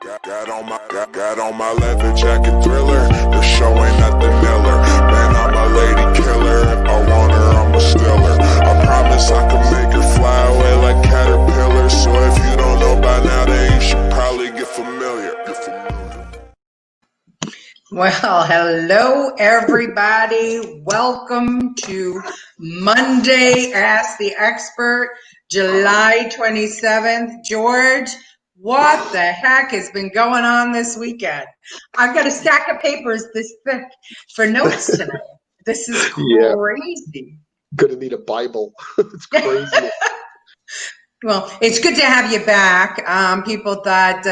Got on my leather jacket Thriller. The show ain't nothing Miller. Man, I'm a lady killer. If I want her, I'm a stealer. I promise I can make her fly away like caterpillars. So if you don't know by now, then you should probably get familiar. Well, hello everybody. Welcome to Monday Ask the Expert, July 27th. George, what the heck has been going on this weekend? I've got a stack of papers this thick for notes tonight. This is crazy. Gonna need a Bible. It's crazy. Well, it's good to have you back. People thought,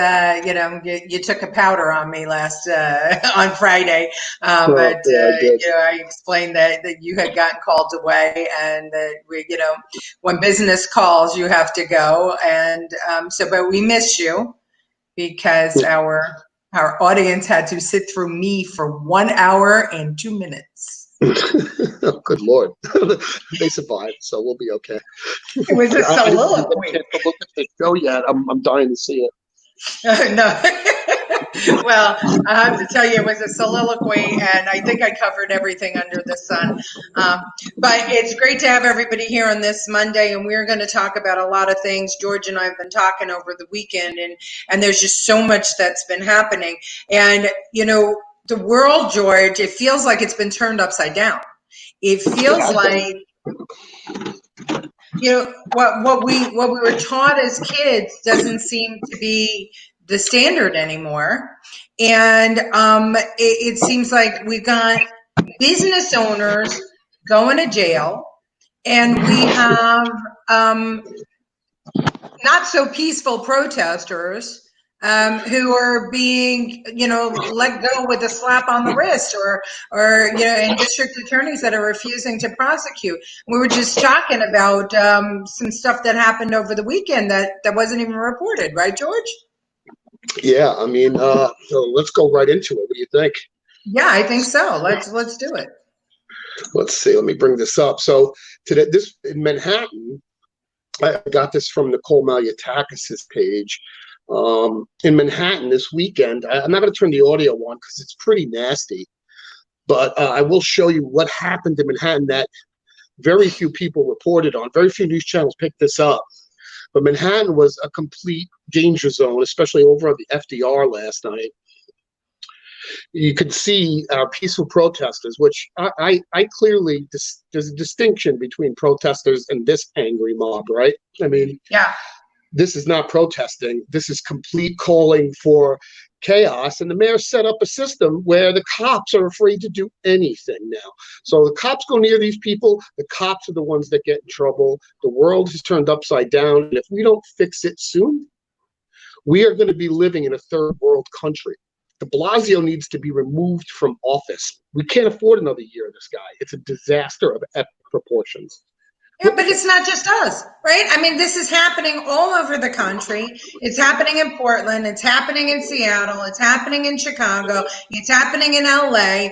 you took a powder on me last on Friday, but I explained that you had gotten called away, and that when business calls, you have to go, and but we miss you because our audience had to sit through me for 1 hour and 2 minutes. Oh, good Lord. They survived, so we'll be okay. It was a soliloquy. I can't look at the show yet. I'm dying to see it. No. Well, I have to tell you, it was a soliloquy, and I think I covered everything under the sun. But it's great to have everybody here on this Monday, and we're going to talk about a lot of things. George and I have been talking over the weekend, and there's just so much that's been happening. And, the world, George, it feels like it's been turned upside down. It feels like, what we were taught as kids doesn't seem to be the standard anymore. And it seems like we've got business owners going to jail, and we have not so peaceful protesters who are being, let go with a slap on the wrist, or and district attorneys that are refusing to prosecute. We were just talking about some stuff that happened over the weekend that wasn't even reported, right, George? Yeah, I mean, so let's go right into it. What do you think? Yeah, I think so. Let's do it. Let's see. Let me bring this up. So today, this in Manhattan, I got this from Nicole Maliotakis' page. In Manhattan this weekend, I'm not going to turn the audio on because it's pretty nasty, but I will show you what happened in Manhattan that very few people reported on. Very few news channels picked this up. But Manhattan was a complete danger zone, especially over on the FDR last night. You could see peaceful protesters, which I clearly, there's a distinction between protesters and this angry mob, right? I mean, yeah. This is not protesting. This is complete calling for chaos. And the mayor set up a system where the cops are afraid to do anything now. So the cops go near these people. The cops are the ones that get in trouble. The world has turned upside down. And if we don't fix it soon, we are going to be living in a third world country. De Blasio needs to be removed from office. We can't afford another year of this guy. It's a disaster of epic proportions. Yeah, but it's not just us, right? I mean, this is happening all over the country. It's happening in Portland. It's happening in Seattle. It's happening in Chicago. It's happening in LA.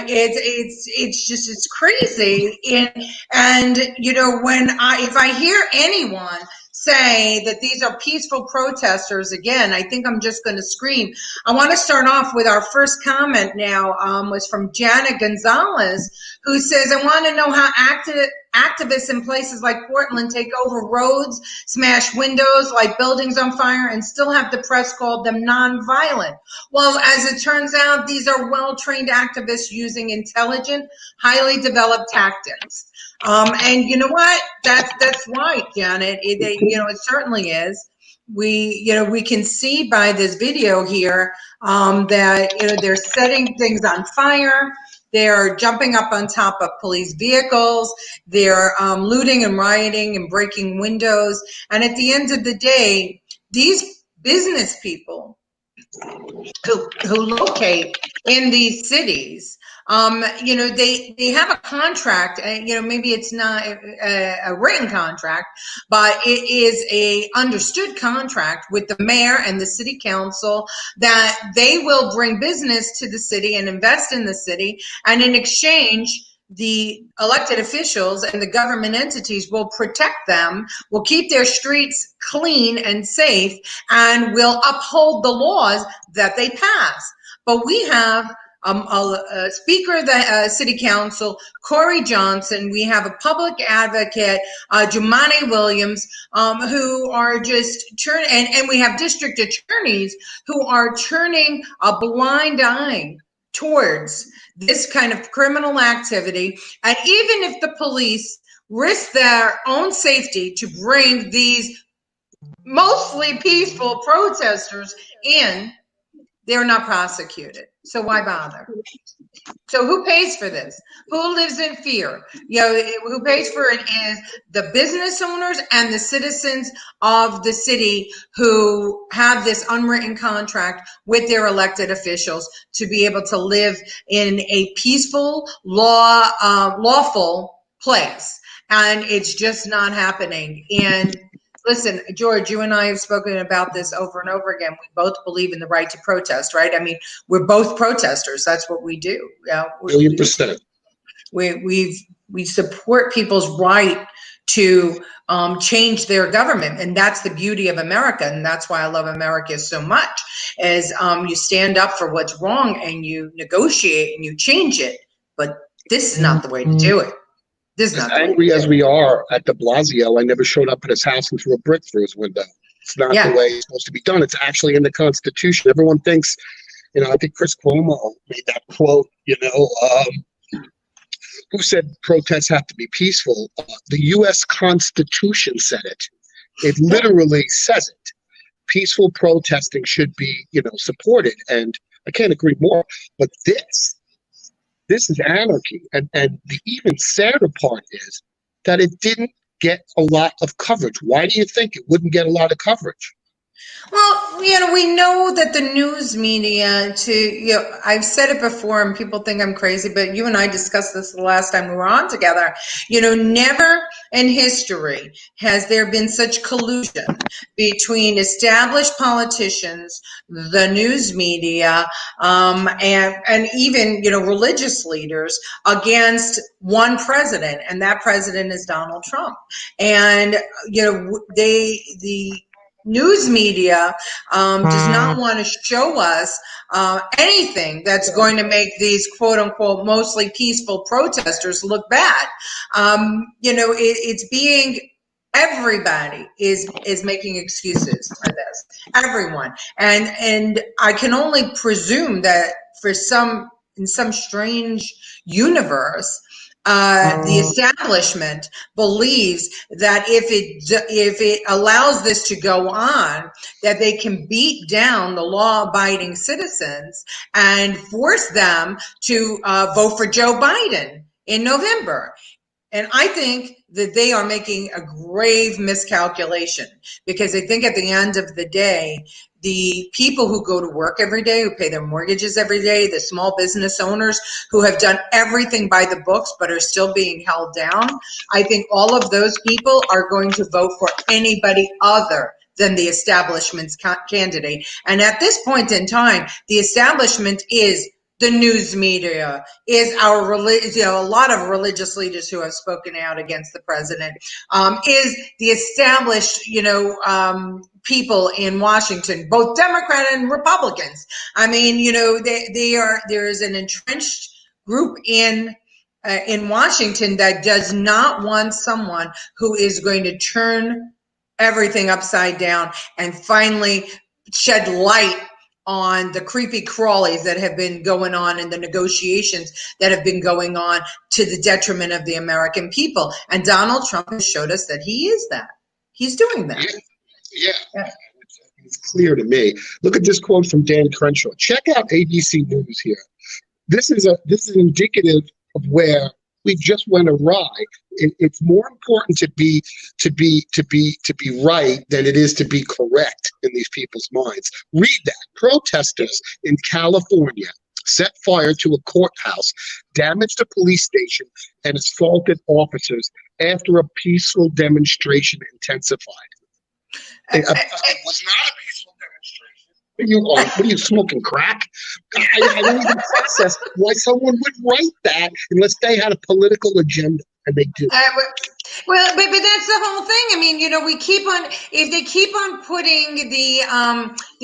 It's crazy. And if I hear anyone say that these are peaceful protesters, again, I think I'm just going to scream. I want to start off with our first comment now, was from Janet Gonzalez, who says, I want to know how activists in places like Portland take over roads, smash windows, light buildings on fire, and still have the press call them nonviolent. Well, as it turns out, these are well-trained activists using intelligent, highly developed tactics. And you know what? That's right, Janet. It certainly is. We can see by this video here that they're setting things on fire. They're jumping up on top of police vehicles. They're looting and rioting and breaking windows. And at the end of the day, these business people who locate in these cities, they have a contract, maybe it's not a written contract, but it is a understood contract with the mayor and the city council that they will bring business to the city and invest in the city. And in exchange, the elected officials and the government entities will protect them, will keep their streets clean and safe, and will uphold the laws that they pass. But we have a Speaker of the City Council, Corey Johnson. We have a public advocate, Jumani Williams, who are just and we have district attorneys who are turning a blind eye towards this kind of criminal activity. And even if the police risk their own safety to bring these mostly peaceful protesters in, they're not prosecuted. So why bother? So who pays for this? Who lives in fear? Who pays for it is the business owners and the citizens of the city who have this unwritten contract with their elected officials to be able to live in a peaceful, lawful place. And it's just not happening. And listen, George, you and I have spoken about this over and over again. We both believe in the right to protest, right? I mean, we're both protesters. That's what we do. Million percent. We support people's right to change their government, and that's the beauty of America, and that's why I love America so much. Is you stand up for what's wrong and you negotiate and you change it. But this is not the way to do it. As angry as we are at de Blasio, I never showed up at his house and threw a brick through his window. It's not the way it's supposed to be done. It's actually in the Constitution. Everyone thinks, I think Chris Cuomo made that quote, who said protests have to be peaceful? The U.S. Constitution said it. It literally says it. Peaceful protesting should be, supported. And I can't agree more. But this is anarchy. And the even sadder part is that it didn't get a lot of coverage. Why do you think it wouldn't get a lot of coverage? Well, we know that the news media I've said it before and people think I'm crazy, but you and I discussed this the last time we were on together. Never in history has there been such collusion between established politicians, the news media, and even, religious leaders against one president, and that president is Donald Trump. And, the news media does not want to show us anything that's going to make these quote unquote mostly peaceful protesters look bad. It's being, everybody is making excuses for this, everyone. And I can only presume that in some strange universe, the establishment believes that if it allows this to go on, that they can beat down the law-abiding citizens and force them to vote for Joe Biden in November. And I think that they are making a grave miscalculation, because I think at the end of the day, the people who go to work every day, who pay their mortgages every day, the small business owners who have done everything by the books but are still being held down, I think all of those people are going to vote for anybody other than the establishment's candidate. And at this point in time, the establishment is the news media, is our a lot of religious leaders who have spoken out against the president, is the established, people in Washington, both Democrat and Republicans. I mean, there is an entrenched group in Washington that does not want someone who is going to turn everything upside down and finally shed light on the creepy crawlies that have been going on and the negotiations that have been going on to the detriment of the American people. And Donald Trump has showed us that he is that. He's doing that. Yeah. It's clear to me. Look at this quote from Dan Crenshaw. Check out ABC News here. This is indicative of where we just went awry. It's more important to be right than it is to be correct in these people's minds. Read that. Protesters in California set fire to a courthouse, damaged a police station, and assaulted officers after a peaceful demonstration intensified. It was not a peaceful demonstration. What are you smoking crack? I don't even process why someone would write that unless they had a political agenda, and they do. Well, but that's the whole thing. I mean, we keep on, if they keep on putting the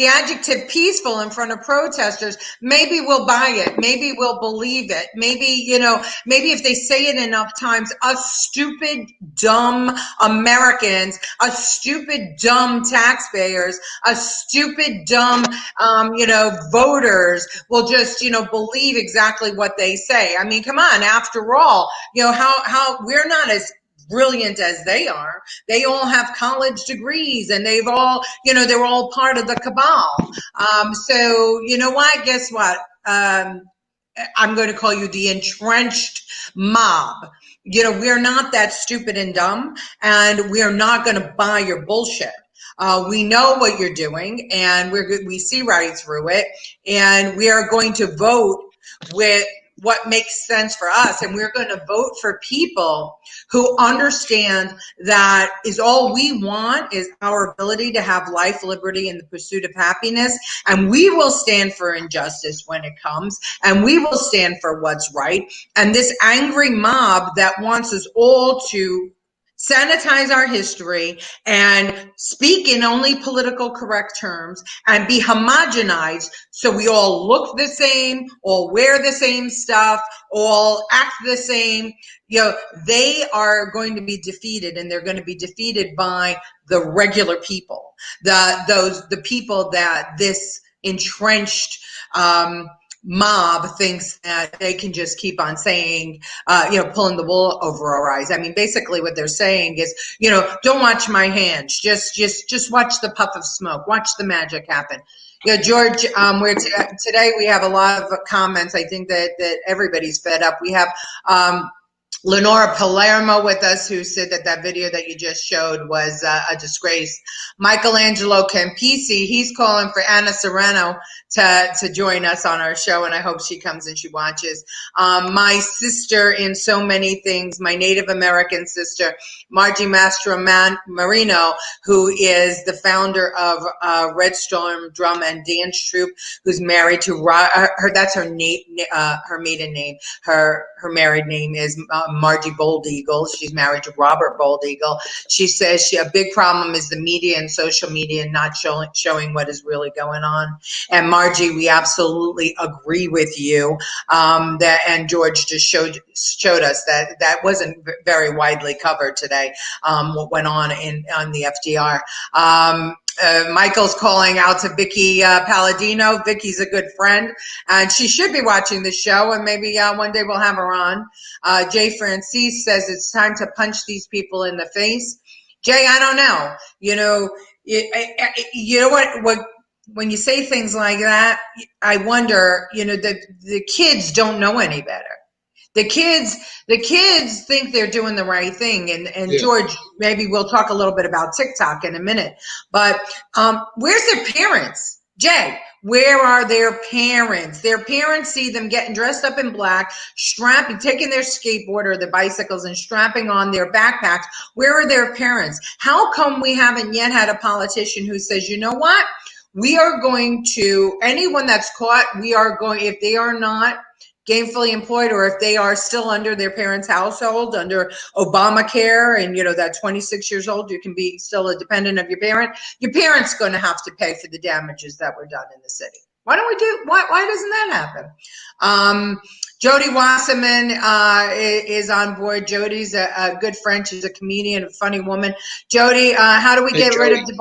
adjective peaceful in front of protesters, maybe we'll buy it. Maybe we'll believe it. Maybe, maybe if they say it enough times, us stupid, dumb Americans, us stupid, dumb taxpayers, us stupid, dumb, voters will just, believe exactly what they say. I mean, come on, after all, how we're not as brilliant as they are. They all have college degrees, and they've all, they're all part of the cabal. So you know what? Guess what? I'm going to call you the entrenched mob. We're not that stupid and dumb, and we're not going to buy your bullshit. We know what you're doing, and we see right through it, and we are going to vote with what makes sense for us, and we're going to vote for people who understand that is all we want is our ability to have life, liberty, and the pursuit of happiness, and we will stand for injustice when it comes, and we will stand for what's right. And this angry mob that wants us all to sanitize our history and speak in only political correct terms and be homogenized so we all look the same, all wear the same stuff, all act the same. They are going to be defeated, and they're going to be defeated by the regular people, the people that this entrenched mob thinks that they can just keep on saying, pulling the wool over our eyes. I mean, basically what they're saying is, don't watch my hands. Just watch the puff of smoke. Watch the magic happen. George, today we have a lot of comments. I think that everybody's fed up. We have Lenora Palermo with us, who said that video that you just showed was a disgrace. Michelangelo Campisi, he's calling for Anna Serrano to join us on our show, and I hope she comes and she watches. My sister in so many things, my Native American sister, Margie Mastro Marino, who is the founder of Red Storm Drum and Dance Troupe, who's married to that's her maiden name. Her married name is Margie Bold Eagle. She's married to Robert Bold Eagle. She says a big problem is the media and social media not showing what is really going on. And Margie, we absolutely agree with you. And George just showed us that wasn't very widely covered today. What went on on the FDR. Michael's calling out to Vicky Palladino. Vicky's a good friend, and she should be watching the show, and maybe one day we'll have her on. Jay Francis says it's time to punch these people in the face. Jay, I don't know. You know what? When you say things like that, I wonder. The kids don't know any better. The kids think they're doing the right thing. And yeah. George, maybe we'll talk a little bit about TikTok in a minute. But where's their parents? Jay, where are their parents? Their parents see them getting dressed up in black, taking their skateboard or their bicycles and strapping on their backpacks. Where are their parents? How come we haven't yet had a politician who says, you know what? We are going to, anyone that's caught, if they are not gainfully employed, or if they are still under their parents' household, under Obamacare, and that 26 years old, you can be still a dependent of your parent's going to have to pay for the damages that were done in the city. Why doesn't that happen? Jody Wasserman is on board. Jody's a good friend. She's a comedian, a funny woman. Jody, how do we get rid of the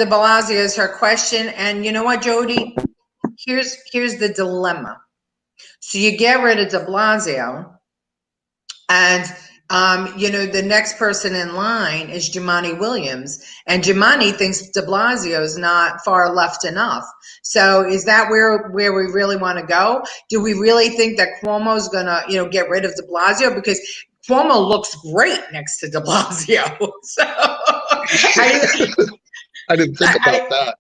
Blasio is her question. And you know what, Jody? Here's the dilemma. So you get rid of de Blasio, and the next person in line is Jumaane Williams, and Jumaane thinks de Blasio is not far left enough. So is that where we really want to go? Do we really think that Cuomo's gonna get rid of de Blasio? Because Cuomo looks great next to de Blasio. So I didn't think about that.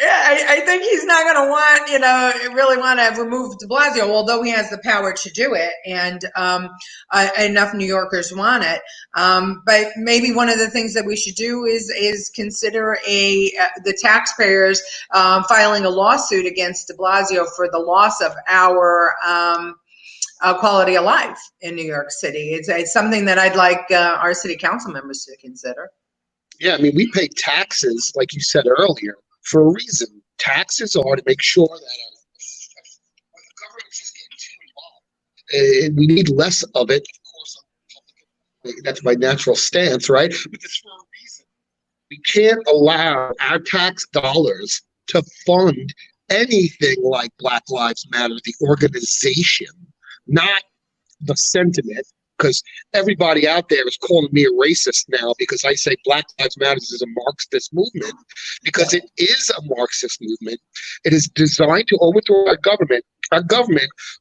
Yeah, I think he's not going to want, really want to remove de Blasio, although he has the power to do it, and enough New Yorkers want it. But maybe one of the things that we should do is consider the taxpayers filing a lawsuit against de Blasio for the loss of our quality of life in New York City. It's something that I'd like our city council members to consider. Yeah, I mean, we pay taxes, like you said earlier, for a reason. Taxes are to make sure that the government is getting too involved. We need less of it. Of course, that's my natural stance, right? But it's for a reason. We can't allow our tax dollars to fund anything like Black Lives Matter, the organization, not the sentiment. Because everybody out there is calling me a racist now because I say Black Lives Matter is a Marxist movement, because it is a Marxist movement. It is designed to overthrow our government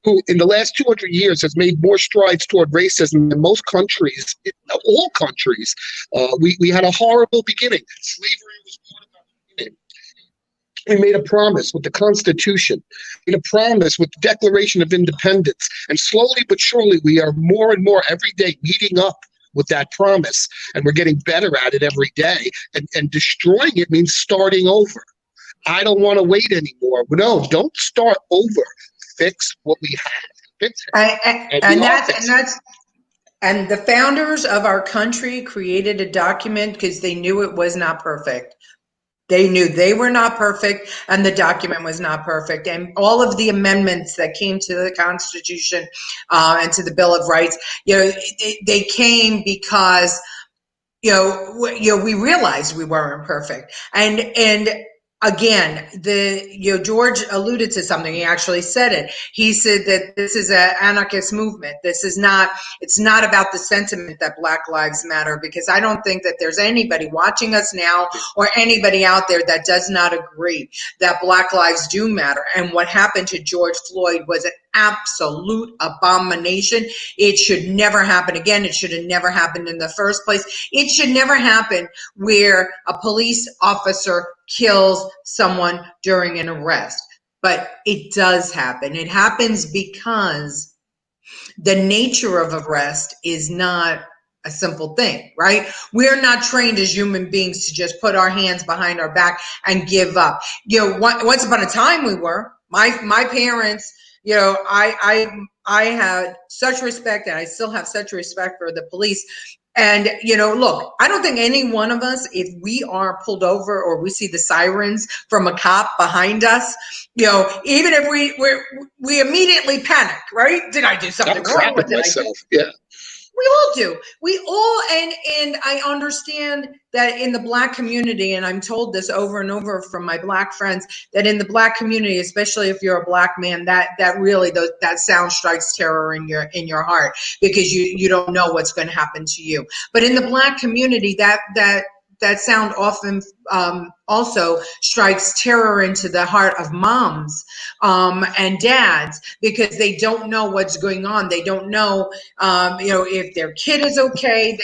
who in the last 200 years has made more strides toward racism than most countries, all countries. We had a horrible beginning. Slavery was part of our beginning. We made a promise with the Constitution, made a promise with the Declaration of Independence, and slowly but surely we are more and more every day meeting up with that promise, and we're getting better at it every day, and destroying it means starting over. I don't want to wait anymore. No, don't start over. Fix what we have. Fix it. And the founders of our country created a document because they knew it was not perfect. They knew they were not perfect, and the document was not perfect. And all of the amendments that came to the Constitution and to the Bill of Rights, they came because we realized we weren't perfect. And again, George alluded to something. He actually said it. He said that this is an anarchist movement. It's not about the sentiment that Black Lives Matter, because I don't think that there's anybody watching us now or anybody out there that does not agree that Black lives do matter. And what happened to George Floyd was an absolute abomination. It should never happen again. It should have never happened in the first place. It should never happen where a police officer kills someone during an arrest. But it does happen. It happens because the nature of arrest is not a simple thing, right? We're not trained as human beings to just put our hands behind our back and give up. Once upon a time we were. My parents, I had such respect, and I still have such respect for the police. And, look, I don't think any one of us, if we are pulled over or we see the sirens from a cop behind us, even if we immediately panic, right? Did I do something wrong? What did myself? I do? Yeah. We all do. We all, and I understand that in the Black community, and I'm told this over and over from my Black friends, that in the Black community, especially if you're a Black man, that really that sound strikes terror in your heart, because you don't know what's going to happen to you. But in the Black community, that sound often also strikes terror into the heart of moms and dads, because they don't know what's going on. They don't know, if their kid is okay.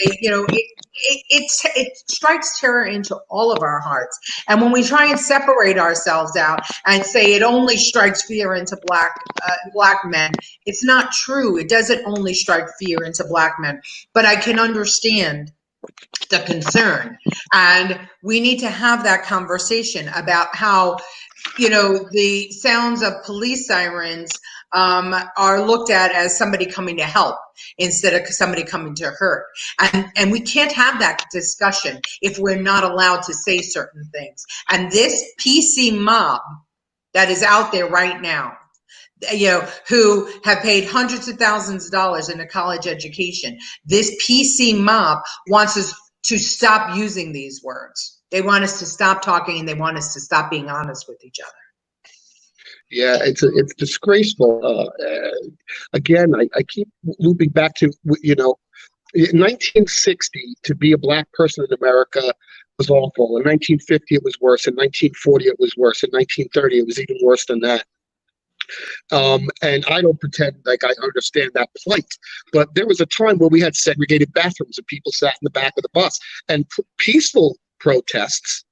It strikes terror into all of our hearts. And when we try and separate ourselves out and say it only strikes fear into Black men, it's not true. It doesn't only strike fear into Black men. But I can understand the concern, and we need to have that conversation about how the sounds of police sirens are looked at as somebody coming to help instead of somebody coming to hurt, and we can't have that discussion if we're not allowed to say certain things. And this PC mob that is out there right now, who have paid hundreds of thousands of dollars in a college education, this PC mob wants us to stop using these words. They want us to stop talking, and they want us to stop being honest with each other. Yeah, it's disgraceful. Again, I keep looping back to, in 1960, to be a Black person in America was awful. In 1950, it was worse. In 1940, it was worse. In 1930, it was even worse than that. And I don't pretend like I understand that plight, but there was a time where we had segregated bathrooms and people sat in the back of the bus, and peaceful protests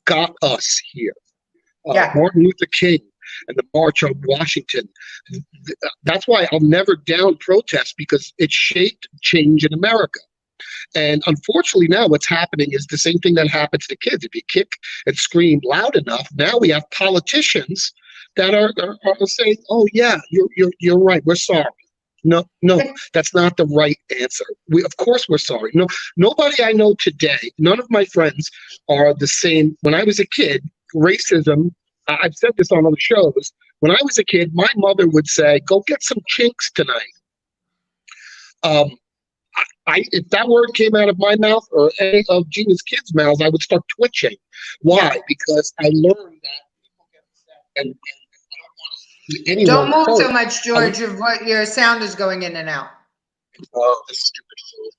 got us here. Yeah. Martin Luther King and the March on Washington. That's why I'll never down protest, because it shaped change in America. And unfortunately, now what's happening is the same thing that happens to kids. If you kick and scream loud enough, now we have politicians that are saying, "Oh yeah, you're right. We're sorry." No, that's not the right answer. Of course we're sorry. No, nobody I know today, none of my friends are the same. When I was a kid, racism, I've said this on other shows. When I was a kid, my mother would say, "Go get some chinks tonight." If that word came out of my mouth or any of Gina's kids' mouths, I would start twitching. Why? Yeah. Because I learned that people get upset, and I don't want to see anyone. Don't move so much, George. Your sound is going in and out. Oh, this stupid fool.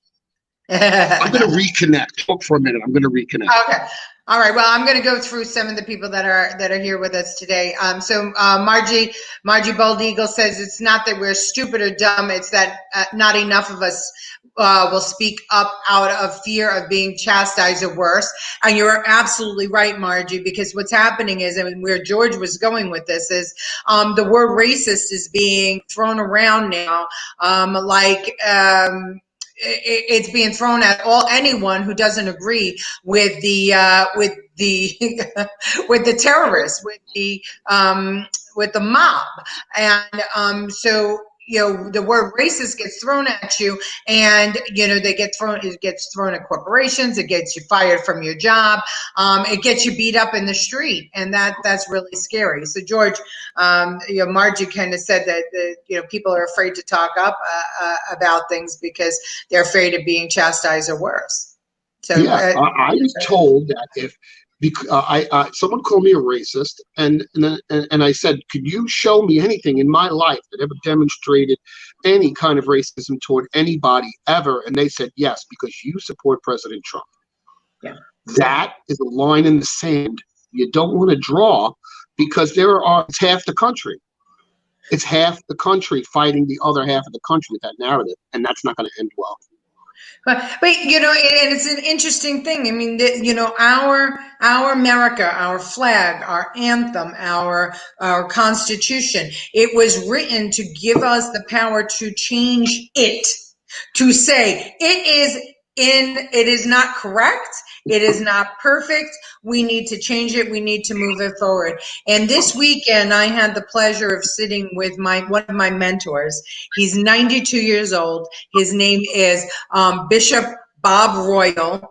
I'm going to reconnect. Talk for a minute. I'm going to reconnect. Okay. All right. Well, I'm going to go through some of the people that are here with us today. Margie Bald Eagle says it's not that we're stupid or dumb. It's that not enough of us will speak up out of fear of being chastised or worse. And you're absolutely right, Margie, because what's happening is, I mean, where George was going with this is the word racist is being thrown around now it's being thrown at anyone who doesn't agree with the with the terrorists, with the mob, and so the word racist gets thrown at you, and it gets thrown at corporations, it gets you fired from your job, it gets you beat up in the street, and that's really scary. So George, Margie kind of said that people are afraid to talk up about things because they're afraid of being chastised or worse. So yeah, I was told that if someone called me a racist, and I said, could you show me anything in my life that ever demonstrated any kind of racism toward anybody ever? And they said, yes, because you support President Trump. Yeah. That is a line in the sand you don't want to draw, because it's half the country. It's half the country fighting the other half of the country with that narrative, and that's not going to end well. But and it's an interesting thing. I mean, our America, our flag, our anthem, our Constitution, it was written to give us the power to change it, to say it is not correct. It is not perfect. We need to change it. We need to move it forward. And this weekend, I had the pleasure of sitting with one of my mentors. He's 92 years old. His name is Bishop Bob Royal.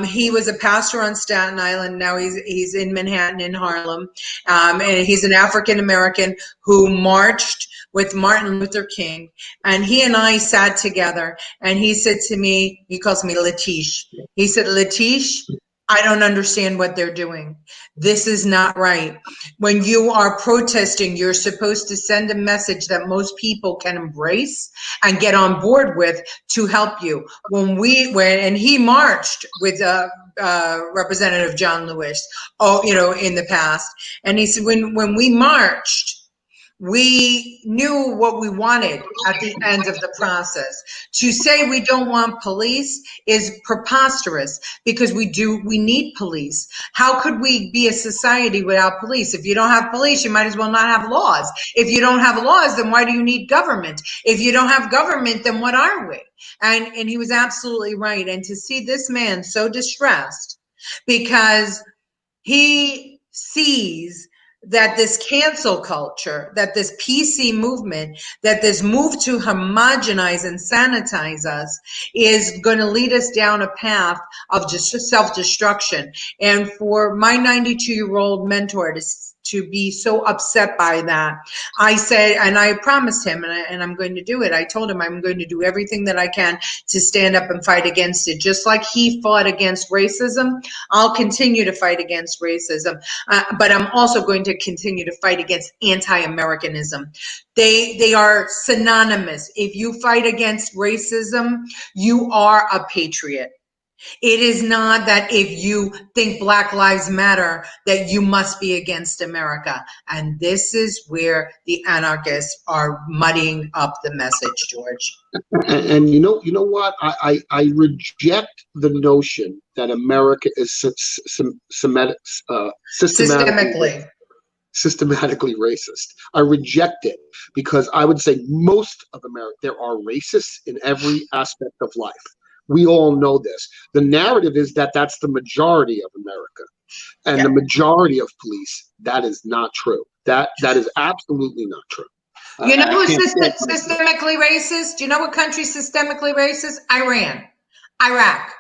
He was a pastor on Staten Island. Now he's in Manhattan, in Harlem. And he's an African American who marched with Martin Luther King. And he and I sat together, and he said to me, he calls me Leticia. He said, Leticia, I don't understand what they're doing. This is not right. When you are protesting, you're supposed to send a message that most people can embrace and get on board with to help you. And he marched with Representative John Lewis, in the past. And he said, when we marched, we knew what we wanted at the end of the process. To say we don't want police is preposterous, because we need police. How could we be a society without police? If you don't have police, you might as well not have laws. If you don't have laws, then why do you need government? If you don't have government, then what are we? And he was absolutely right. And to see this man so distressed because he sees that this cancel culture, that this PC movement, that this move to homogenize and sanitize us is going to lead us down a path of just self-destruction. And for my 92-year-old mentor to be so upset by that, I said, and I promised him, and I'm going to do it. I told him I'm going to do everything that I can to stand up and fight against it. Just like he fought against racism, I'll continue to fight against racism. But I'm also going to continue to fight against anti-Americanism. They are synonymous. If you fight against racism, you are a patriot. It is not that if you think Black Lives Matter, that you must be against America. And this is where the anarchists are muddying up the message, George. And you know what? I reject the notion that America is systematically systematically racist. I reject it because I would say most of America, there are racists in every aspect of life. We all know this. The narrative is that that's the majority of America and the majority of police. That is not true. That is absolutely not true. You know who's systemically racist? Do you know what country's systemically racist? Iran, Iraq,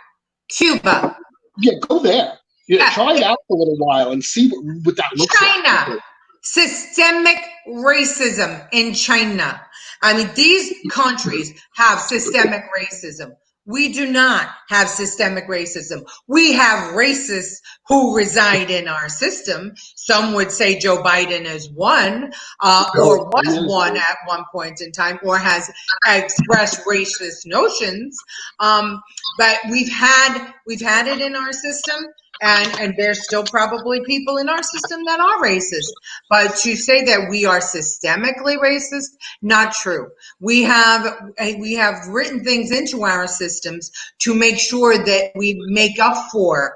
Cuba. Yeah, go there. Yeah, try it out for a little while and see what that looks like. China. Systemic racism in China. I mean, these countries have systemic racism. We do not have systemic racism. We have racists who reside in our system. Some would say Joe Biden is one, or was one at one point in time, or has expressed racist notions. But we've had it in our system. And there's still probably people in our system that are racist. But to say that we are systemically racist, not true. We have written things into our systems to make sure that we make up for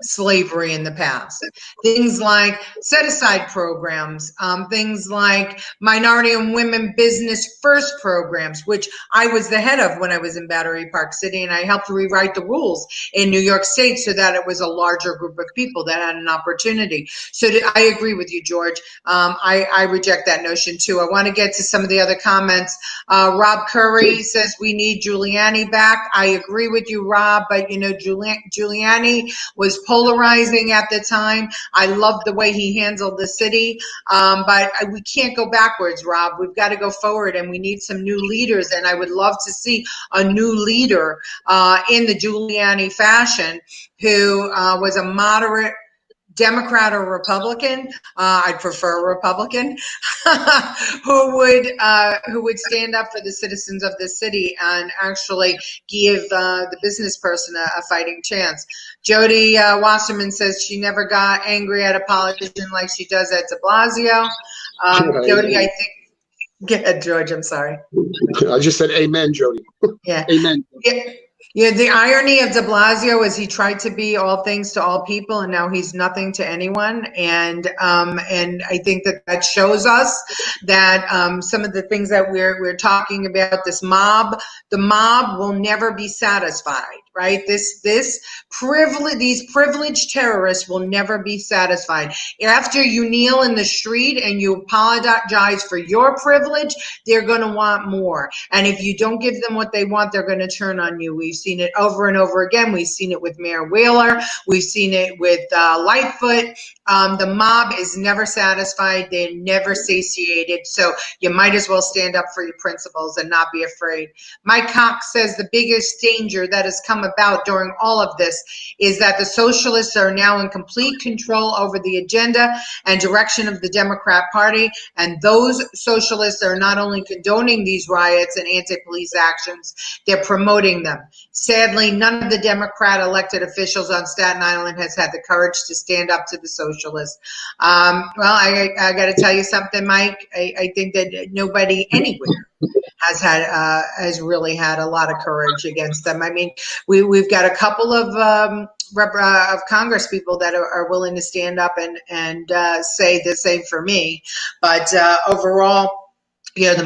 slavery in the past. Things like set-aside programs, things like minority and women business first programs, which I was the head of when I was in Battery Park City, and I helped rewrite the rules in New York State so that it was a larger group of people that had an opportunity. So I agree with you, George. I reject that notion too. I want to get to some of the other comments. Rob Curry says we need Giuliani back. I agree with you, Rob, but you know, Giuliani was polarizing at the time. I love the way he handled the city, but we can't go backwards, Rob. We've got to go forward, and we need some new leaders, and I would love to see a new leader in the Giuliani fashion who was a moderate Democrat or Republican. I'd prefer a Republican who would stand up for the citizens of the city and actually give the business person a fighting chance. Jody Wasserman says she never got angry at a politician like she does at de Blasio. Jody, I think. Go ahead, George. I'm sorry. I just said amen, Jody. Yeah. Amen. Yeah, the irony of de Blasio is he tried to be all things to all people, and now he's nothing to anyone. And I think that shows us that some of the things that we're talking about, the mob will never be satisfied, right? These privileged terrorists will never be satisfied. After you kneel in the street and you apologize for your privilege, they're going to want more. And if you don't give them what they want, they're going to turn on you. We've seen it over and over again. We've seen it with Mayor Wheeler. We've seen it with Lightfoot. The mob is never satisfied. They're never satiated. So you might as well stand up for your principles and not be afraid. Mike Cox says the biggest danger that has come about during all of this is that the socialists are now in complete control over the agenda and direction of the Democrat Party. And those socialists are not only condoning these riots and anti-police actions, they're promoting them. Sadly, none of the Democrat elected officials on Staten Island has had the courage to stand up to the socialists. Well, I got to tell you something, Mike. I think that nobody anywhere has really had a lot of courage against them. I mean, we've got a couple of Congress people that are willing to stand up and say the same for me, but overall, you know,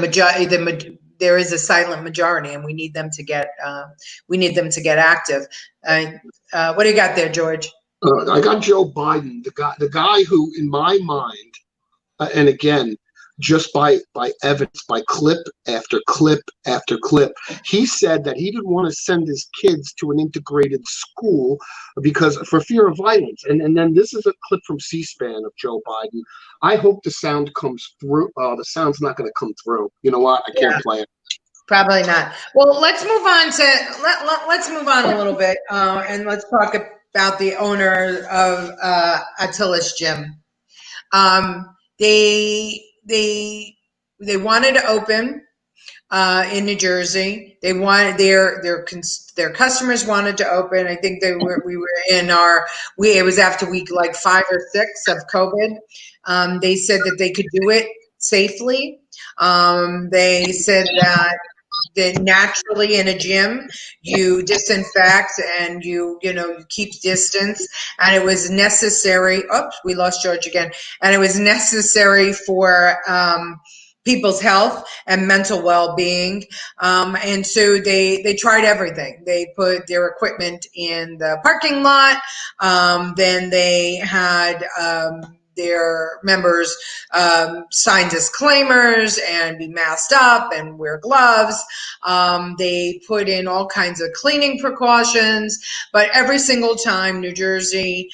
there is a silent majority, and we need them to get active. What do you got there, George? I got Joe Biden, the guy who, in my mind, and again, just by evidence, by clip after clip after clip, he said that he didn't want to send his kids to an integrated school because for fear of violence. And then this is a clip from C-SPAN of Joe Biden. I hope the sound comes through. The sound's not going to come through. You know what? I can't play it. Probably not. Well, let's move on let's move on a little bit, and let's talk about the owner of Atilis Gym. They wanted to open in New Jersey. They wanted their customers wanted to open. I think we were in it was after week like 5 or 6 of COVID. They said that they could do it safely. They said that that naturally in a gym you disinfect and you keep distance, and it was necessary. Oops, we lost George again. And it was necessary for people's health and mental well-being, and so they tried everything. They put their equipment in the parking lot. Then they had their members sign disclaimers and be masked up and wear gloves. They put in all kinds of cleaning precautions, but every single time New Jersey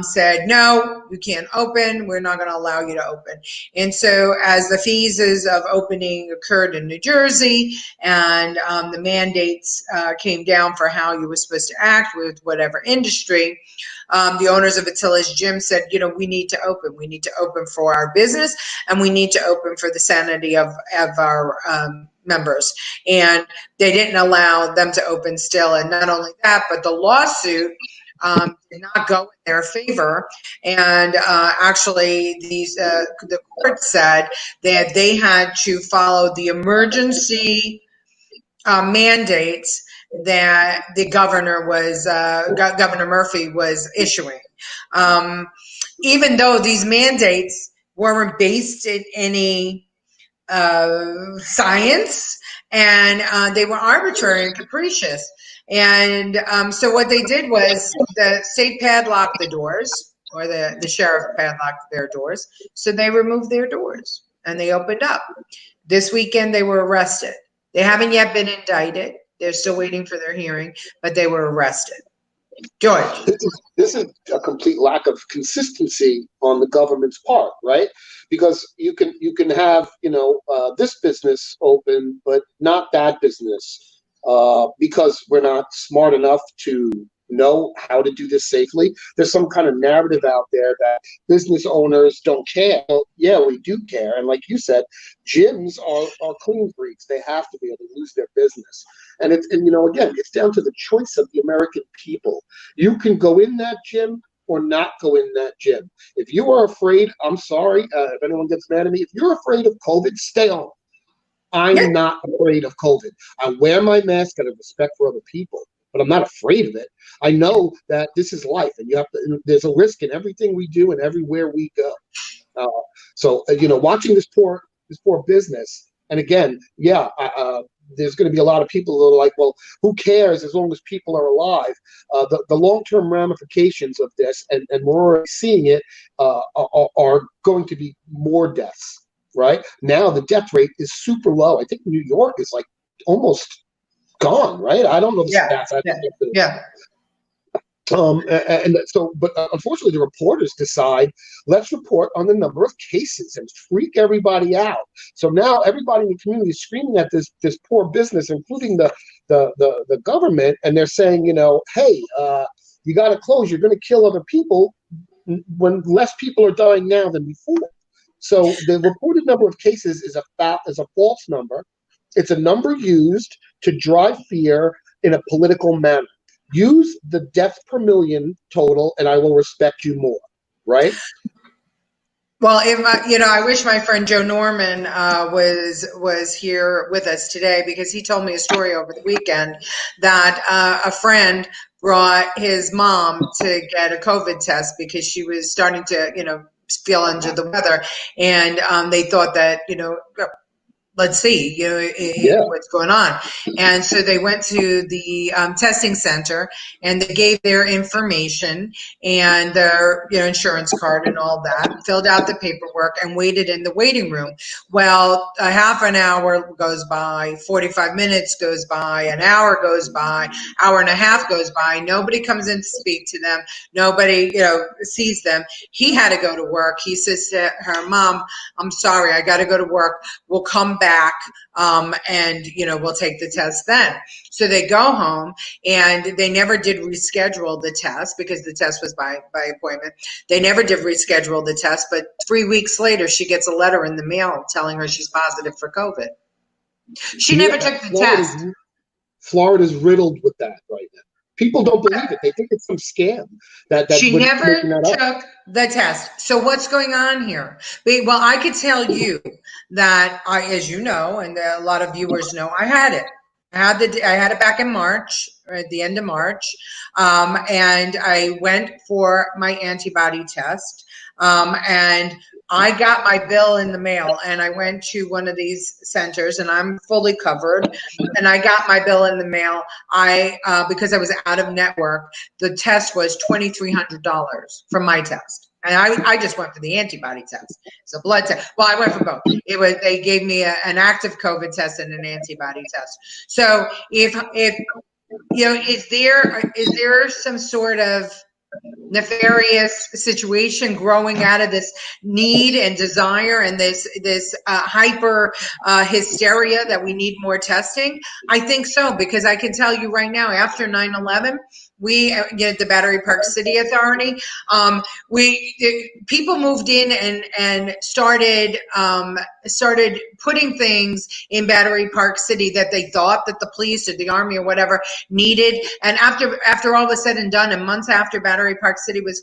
said, no, you can't open. We're not going to allow you to open. And so as the phases of opening occurred in New Jersey and the mandates came down for how you were supposed to act with whatever industry, the owners of Atilis Gym said, we need to open. We need to open for our business, and we need to open for the sanity of our members. And they didn't allow them to open still. And not only that, but the lawsuit did not go in their favor. And actually, the court said that they had to follow the emergency mandates that the governor Murphy was issuing. Even though these mandates weren't based in any science, and they were arbitrary and capricious. And so what they did was the state padlocked the doors, or the sheriff padlocked their doors. So they removed their doors and they opened up. This weekend they were arrested. They haven't yet been indicted. They're still waiting for their hearing, but they were arrested. George. This is a complete lack of consistency on the government's part, right? Because you can have this business open, but not that business, because we're not smart enough to know how to do this safely. There's some kind of narrative out there that business owners don't care. Well, yeah, we do care. And like you said, gyms are clean freaks. They have to be able to lose their business. And again, it's down to the choice of the American people. You can go in that gym or not go in that gym. If you are afraid, I'm sorry, if anyone gets mad at me, if you're afraid of COVID, stay home. I'm not afraid of COVID. I wear my mask out of respect for other people, but I'm not afraid of it. I know that this is life, and there's a risk in everything we do and everywhere we go. So watching this poor business, and again, there's going to be a lot of people that are like, well, who cares as long as people are alive? The long-term ramifications of this, and we're already seeing it, are going to be more deaths. Right now, the death rate is super low. I think New York is like almost gone. Right? I don't know the stats. But unfortunately, the reporters decide, let's report on the number of cases and freak everybody out. So now everybody in the community is screaming at this poor business, including the government, and they're saying, hey, you got to close. You're going to kill other people when less people are dying now than before. So the reported number of cases is a false number. It's a number used to drive fear in a political manner. Use the death per million total, and I will respect you more. Right? Well, I wish my friend Joe Norman was here with us today, because he told me a story over the weekend that a friend brought his mom to get a COVID test because she was starting to, feel under the weather, and they thought that, let's see, what's going on. And so they went to the testing center, and they gave their information and their insurance card and all that, filled out the paperwork, and waited in the waiting room. Well, a half an hour goes by, 45 minutes goes by, an hour goes by, hour and a half goes by. Nobody comes in to speak to them. Nobody, sees them. He had to go to work. He says to her, Mom, I'm sorry, I got to go to work. We'll come back, and we'll take the test then. So they go home, and they never did reschedule the test because the test was by appointment. They never did reschedule the test, but 3 weeks later, she gets a letter in the mail telling her she's positive for COVID. She never took the test. Florida's riddled with that right now. People don't believe it. They think it's some scam that She we're never making that up. took the test. So what's going on here? Well, I could tell you that as you know, and a lot of viewers know, I had it. I had it back in March, or at the end of March, and I went for my antibody test, and I got my bill in the mail, and I went to one of these centers, and I'm fully covered, and I got my bill in the mail. Because I was out of network, the test was $2,300 from my test. And I just went for the antibody test. It's a blood test. Well, I went for both. They gave me an active COVID test and an antibody test. So if you know, is there some sort of nefarious situation growing out of this need and desire and this hyper hysteria that we need more testing? I think so, because I can tell you right now, after 9/11, we at the Battery Park City Authority, people moved in and started putting things in Battery Park City that they thought that the police or the army or whatever needed. And after all was said and done, and months after Battery Park City was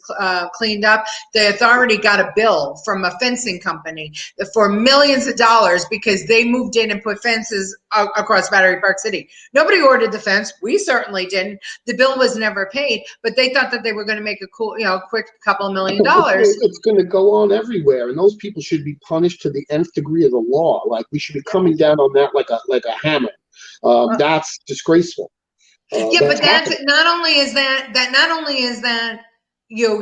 cleaned up, the authority got a bill from a fencing company for millions of dollars because they moved in and put fences across Battery Park City. Nobody ordered the fence. We certainly didn't. The bill was never paid, but they thought that they were going to make a quick couple of $1 million. It's going to go on everywhere, and those people should be punished to the nth degree of the law. Like, we should be coming down on that like a hammer. That's disgraceful. Yeah, but that's not only is that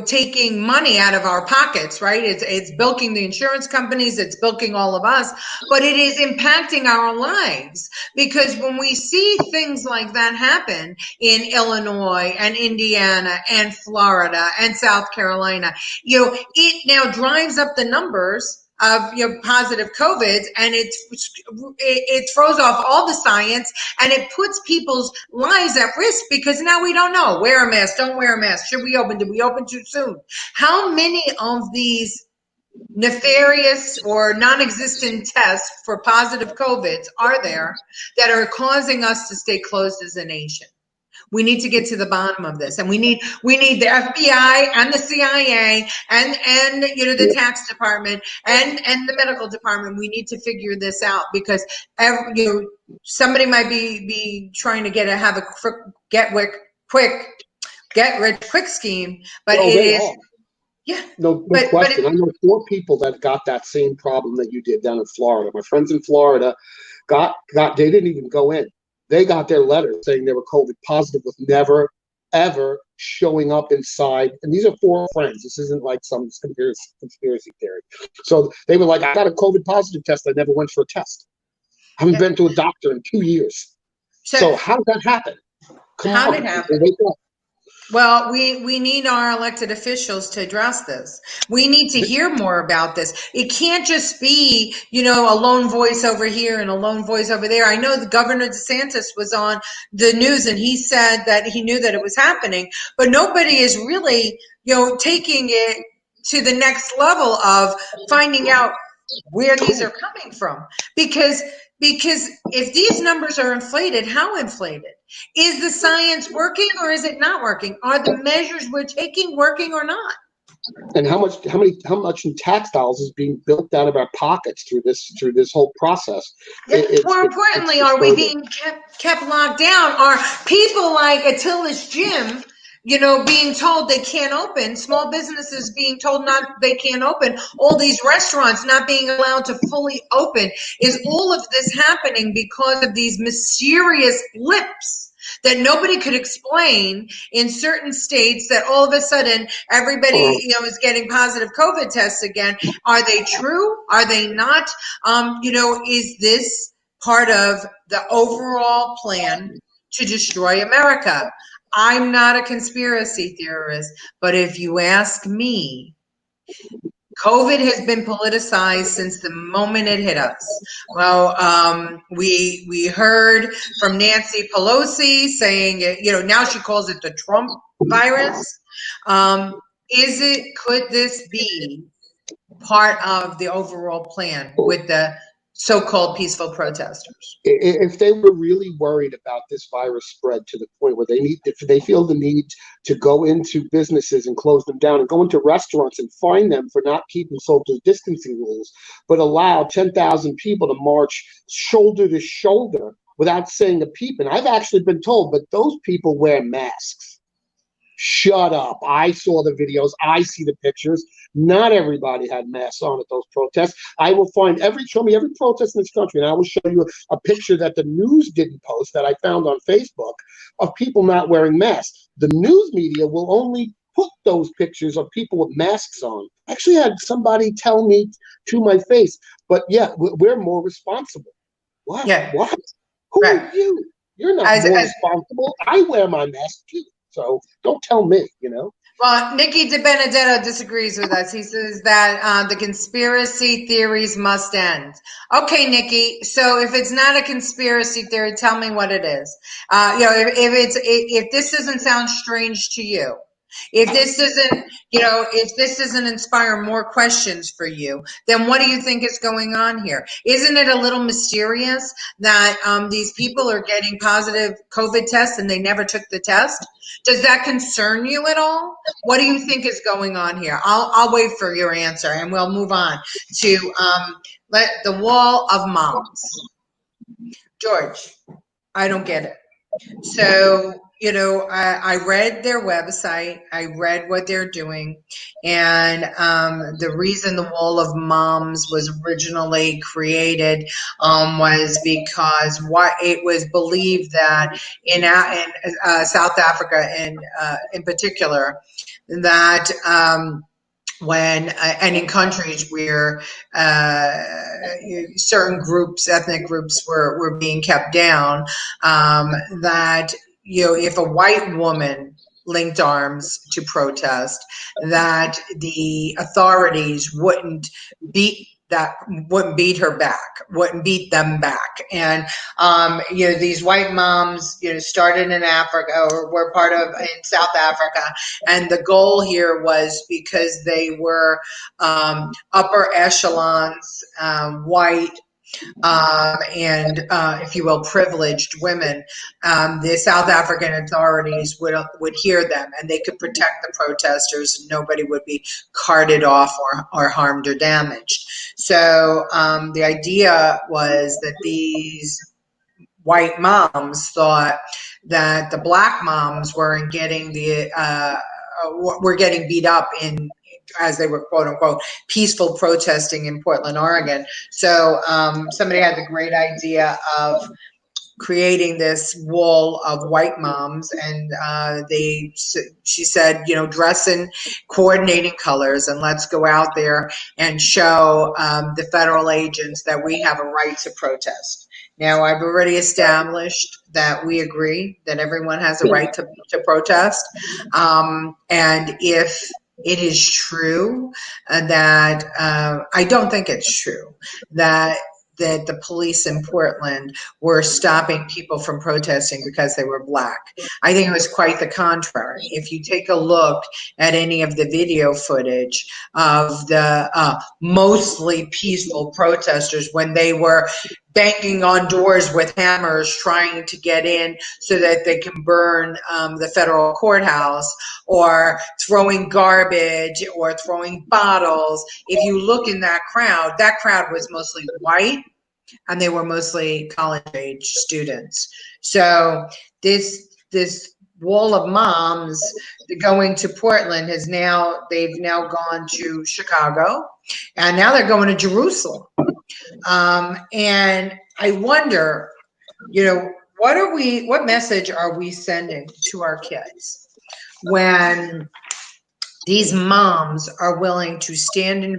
taking money out of our pockets, right? It's bilking the insurance companies, it's bilking all of us, but it is impacting our lives, because when we see things like that happen in Illinois and Indiana and Florida and South Carolina, it now drives up the numbers of positive COVIDs, and it throws off all the science, and it puts people's lives at risk, because now we don't know. Wear a mask, don't wear a mask. Should we open? Did we open too soon? How many of these nefarious or non-existent tests for positive COVIDs are there that are causing us to stay closed as a nation? We need to get to the bottom of this, and we need the FBI and the CIA and the tax department and the medical department. We need to figure this out, because somebody might be trying to have a get rich quick scheme, but no question. I know 4 people that got that same problem that you did down in Florida. My friends in Florida got they didn't even go in. They got their letter saying they were COVID positive with never, ever showing up inside. And these are 4 friends. This isn't like some conspiracy theory. So they were like, I got a COVID positive test. I never went for a test. I haven't been to a doctor in 2 years. So how did that happen? How did it happen? Well, we need our elected officials to address this. We need to hear more about this. It can't just be, a lone voice over here and a lone voice over there. I know the Governor DeSantis was on the news, and he said that he knew that it was happening, but nobody is really, taking it to the next level of finding out where these are coming from. Because if these numbers are inflated, how inflated? Is the science working, or is it not working? Are the measures we're taking working or not? And how much in tax dollars is being built out of our pockets through this whole process? More importantly, are we being kept locked down? Are people like Atilis Gym, being told they can't open, small businesses being told they can't open, all these restaurants not being allowed to fully open? Is all of this happening because of these mysterious blips that nobody could explain in certain states, that all of a sudden everybody, is getting positive COVID tests again? Are they true? Are they not? Is this part of the overall plan to destroy America? I'm not a conspiracy theorist, but if you ask me, COVID has been politicized since the moment it hit us. Well, we heard from Nancy Pelosi saying, now she calls it the Trump virus. Could this be part of the overall plan with the so-called peaceful protesters. If they were really worried about this virus spread to the point where if they feel the need to go into businesses and close them down and go into restaurants and fine them for not keeping social distancing rules, but allow 10,000 people to march shoulder to shoulder without saying a peep. And I've actually been told, but those people wear masks. Shut up. I saw the videos. I see the pictures. Not everybody had masks on at those protests. I will show me every protest in this country, and I will show you a picture that the news didn't post that I found on Facebook of people not wearing masks. The news media will only put those pictures of people with masks on. I actually had somebody tell me to my face, but yeah, we're more responsible. What? Yeah. What? Who are you? You're not more responsible. I wear my mask too. So don't tell me, Well, Nikki DiBenedetto disagrees with us. He says that the conspiracy theories must end. Okay, Nikki. So if it's not a conspiracy theory, tell me what it is. If this doesn't sound strange to you, if this doesn't inspire more questions for you, then what do you think is going on here? Isn't it a little mysterious that these people are getting positive COVID tests and they never took the test? Does that concern you at all? What do you think is going on here? I'll wait for your answer and we'll move on to the wall of moms. George, I don't get it. So, I read their website, I read what they're doing, and the reason the Wall of Moms was originally created was because it was believed that in South Africa, in particular, that when and in countries where certain ethnic groups were being kept down, that if a white woman linked arms to protest, that the authorities wouldn't beat her back, wouldn't beat them back. And, these white moms, started in Africa or were part of in South Africa. And the goal here was because they were upper echelons, white, and if you will, privileged women, the South African authorities would hear them and they could protect the protesters and nobody would be carted off or harmed or damaged. So the idea was that these white moms thought that the black moms weren't getting were getting beat up as they were quote unquote peaceful protesting in Portland, Oregon. So somebody had the great idea of creating this wall of white moms, and she said, dress in coordinating colors and let's go out there and show the federal agents that we have a right to protest. Now, I've already established that we agree that everyone has a right to protest, and if it is true that I don't think it's true that the police in Portland were stopping people from protesting because they were black. I think it was quite the contrary. If you take a look at any of the video footage of the mostly peaceful protesters when they were banging on doors with hammers trying to get in so that they can burn the federal courthouse, or throwing garbage or throwing bottles. If you look in that crowd was mostly white and they were mostly college-age students. So this wall of moms going to Portland they've now gone to Chicago, and now they're going to Jerusalem. And I wonder, what message are we sending to our kids when these moms are willing to stand in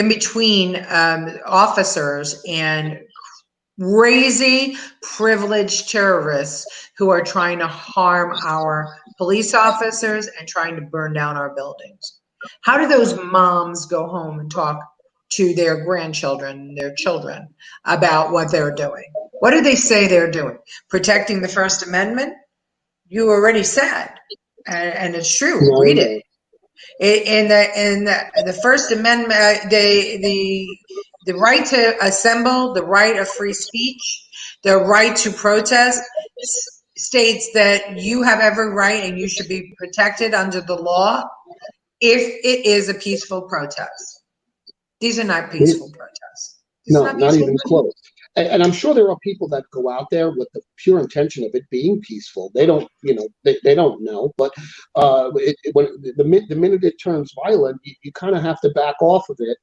between officers and crazy privileged terrorists who are trying to harm our police officers and trying to burn down our buildings? How do those moms go home and talk to their grandchildren, their children, about what they're doing? What do they say they're doing? Protecting the First Amendment? You already said, and it's true. Read it. In the First Amendment, the right to assemble, the right of free speech, the right to protest states that you have every right and you should be protected under the law if it is a peaceful protest. These are not peaceful protests. No, not even close. And I'm sure there are people that go out there with the pure intention of it being peaceful. They don't, they don't know. But when the minute it turns violent, you kind of have to back off of it.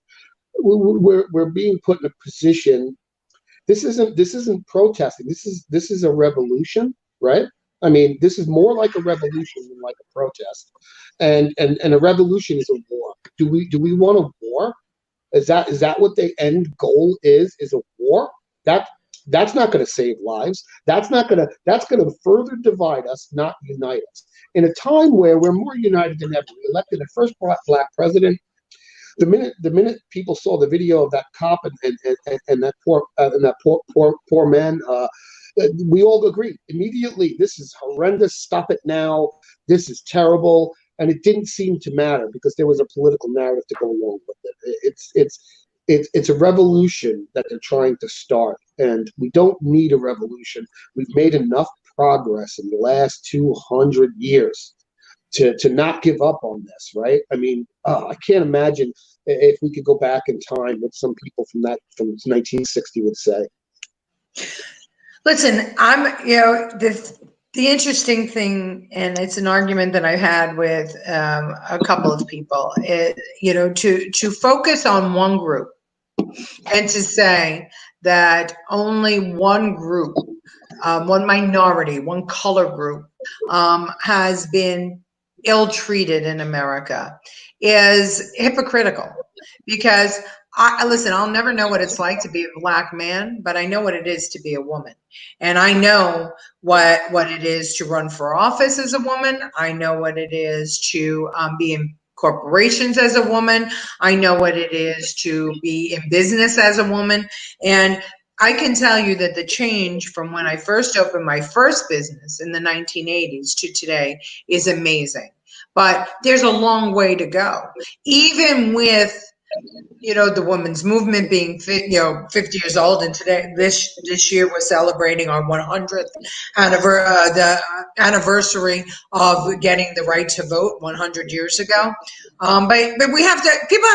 We're being put in a position. This isn't protesting. This is a revolution, right? I mean, this is more like a revolution than like a protest. And a revolution is a war. Do we want a war? Is that what the end goal is a war? That's not going to save lives. That's going to further divide us, not unite us. In a time where we're more united than ever, we elected the first black president. The minute people saw the video of that cop and that poor man, we all agreed immediately. This is horrendous. Stop it now. This is terrible. And it didn't seem to matter because there was a political narrative to go along with it. It's a revolution that they're trying to start, and we don't need a revolution. We've made enough progress in the last 200 years to not give up on this, right? I mean, I can't imagine if we could go back in time what some people from 1960 would say. Listen, the interesting thing, and it's an argument that I've had with a couple of people, to focus on one group and to say that only one group, one minority, one color group has been ill-treated in America is hypocritical. Because listen, I'll never know what it's like to be a black man, but I know what it is to be a woman. And I know what it is to run for office as a woman. I know what it is to be in corporations as a woman. I know what it is to be in business as a woman. And I can tell you that the change from when I first opened my first business in the 1980s to today is amazing. But there's a long way to go. Even with the women's movement being 50 years old, and today this year we're celebrating our 100th anniversary of getting the right to vote 100 years ago. But people have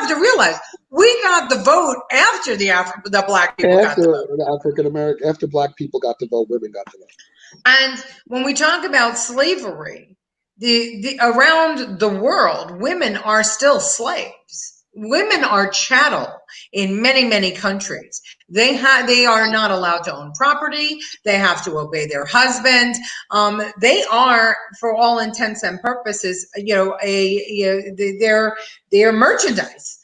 to realize we got the vote after the black people got the vote. African American, after black people got to vote, women got to vote. And when we talk about slavery, around the world, women are still slaves. Women are chattel in many, many countries. They are not allowed to own property. They have to obey their husband. They are, for all intents and purposes, they're merchandise.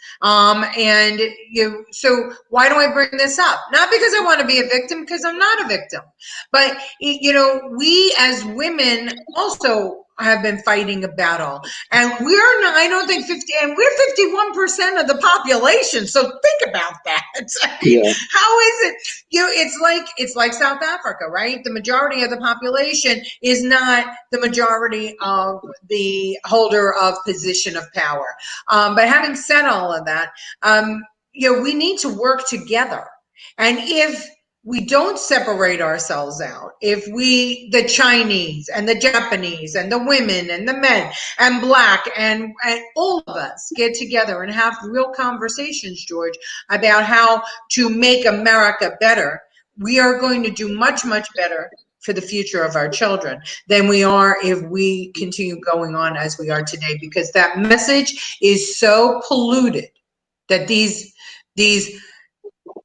So why do I bring this up? Not because I want to be a victim, because I'm not a victim, but we as women also have been fighting a battle, and I don't think 50, and we're 51% of the population. So think about that. Yeah. How is it? It's like South Africa, right? The majority of the population is not the majority of the holder of position of power. But having said all of that, we need to work together. And if we don't separate ourselves out, if the Chinese and the Japanese and the women and the men and black and all of us get together and have real conversations, George, about how to make America better, we are going to do much, much better for the future of our children than we are if we continue going on as we are today, because that message is so polluted that these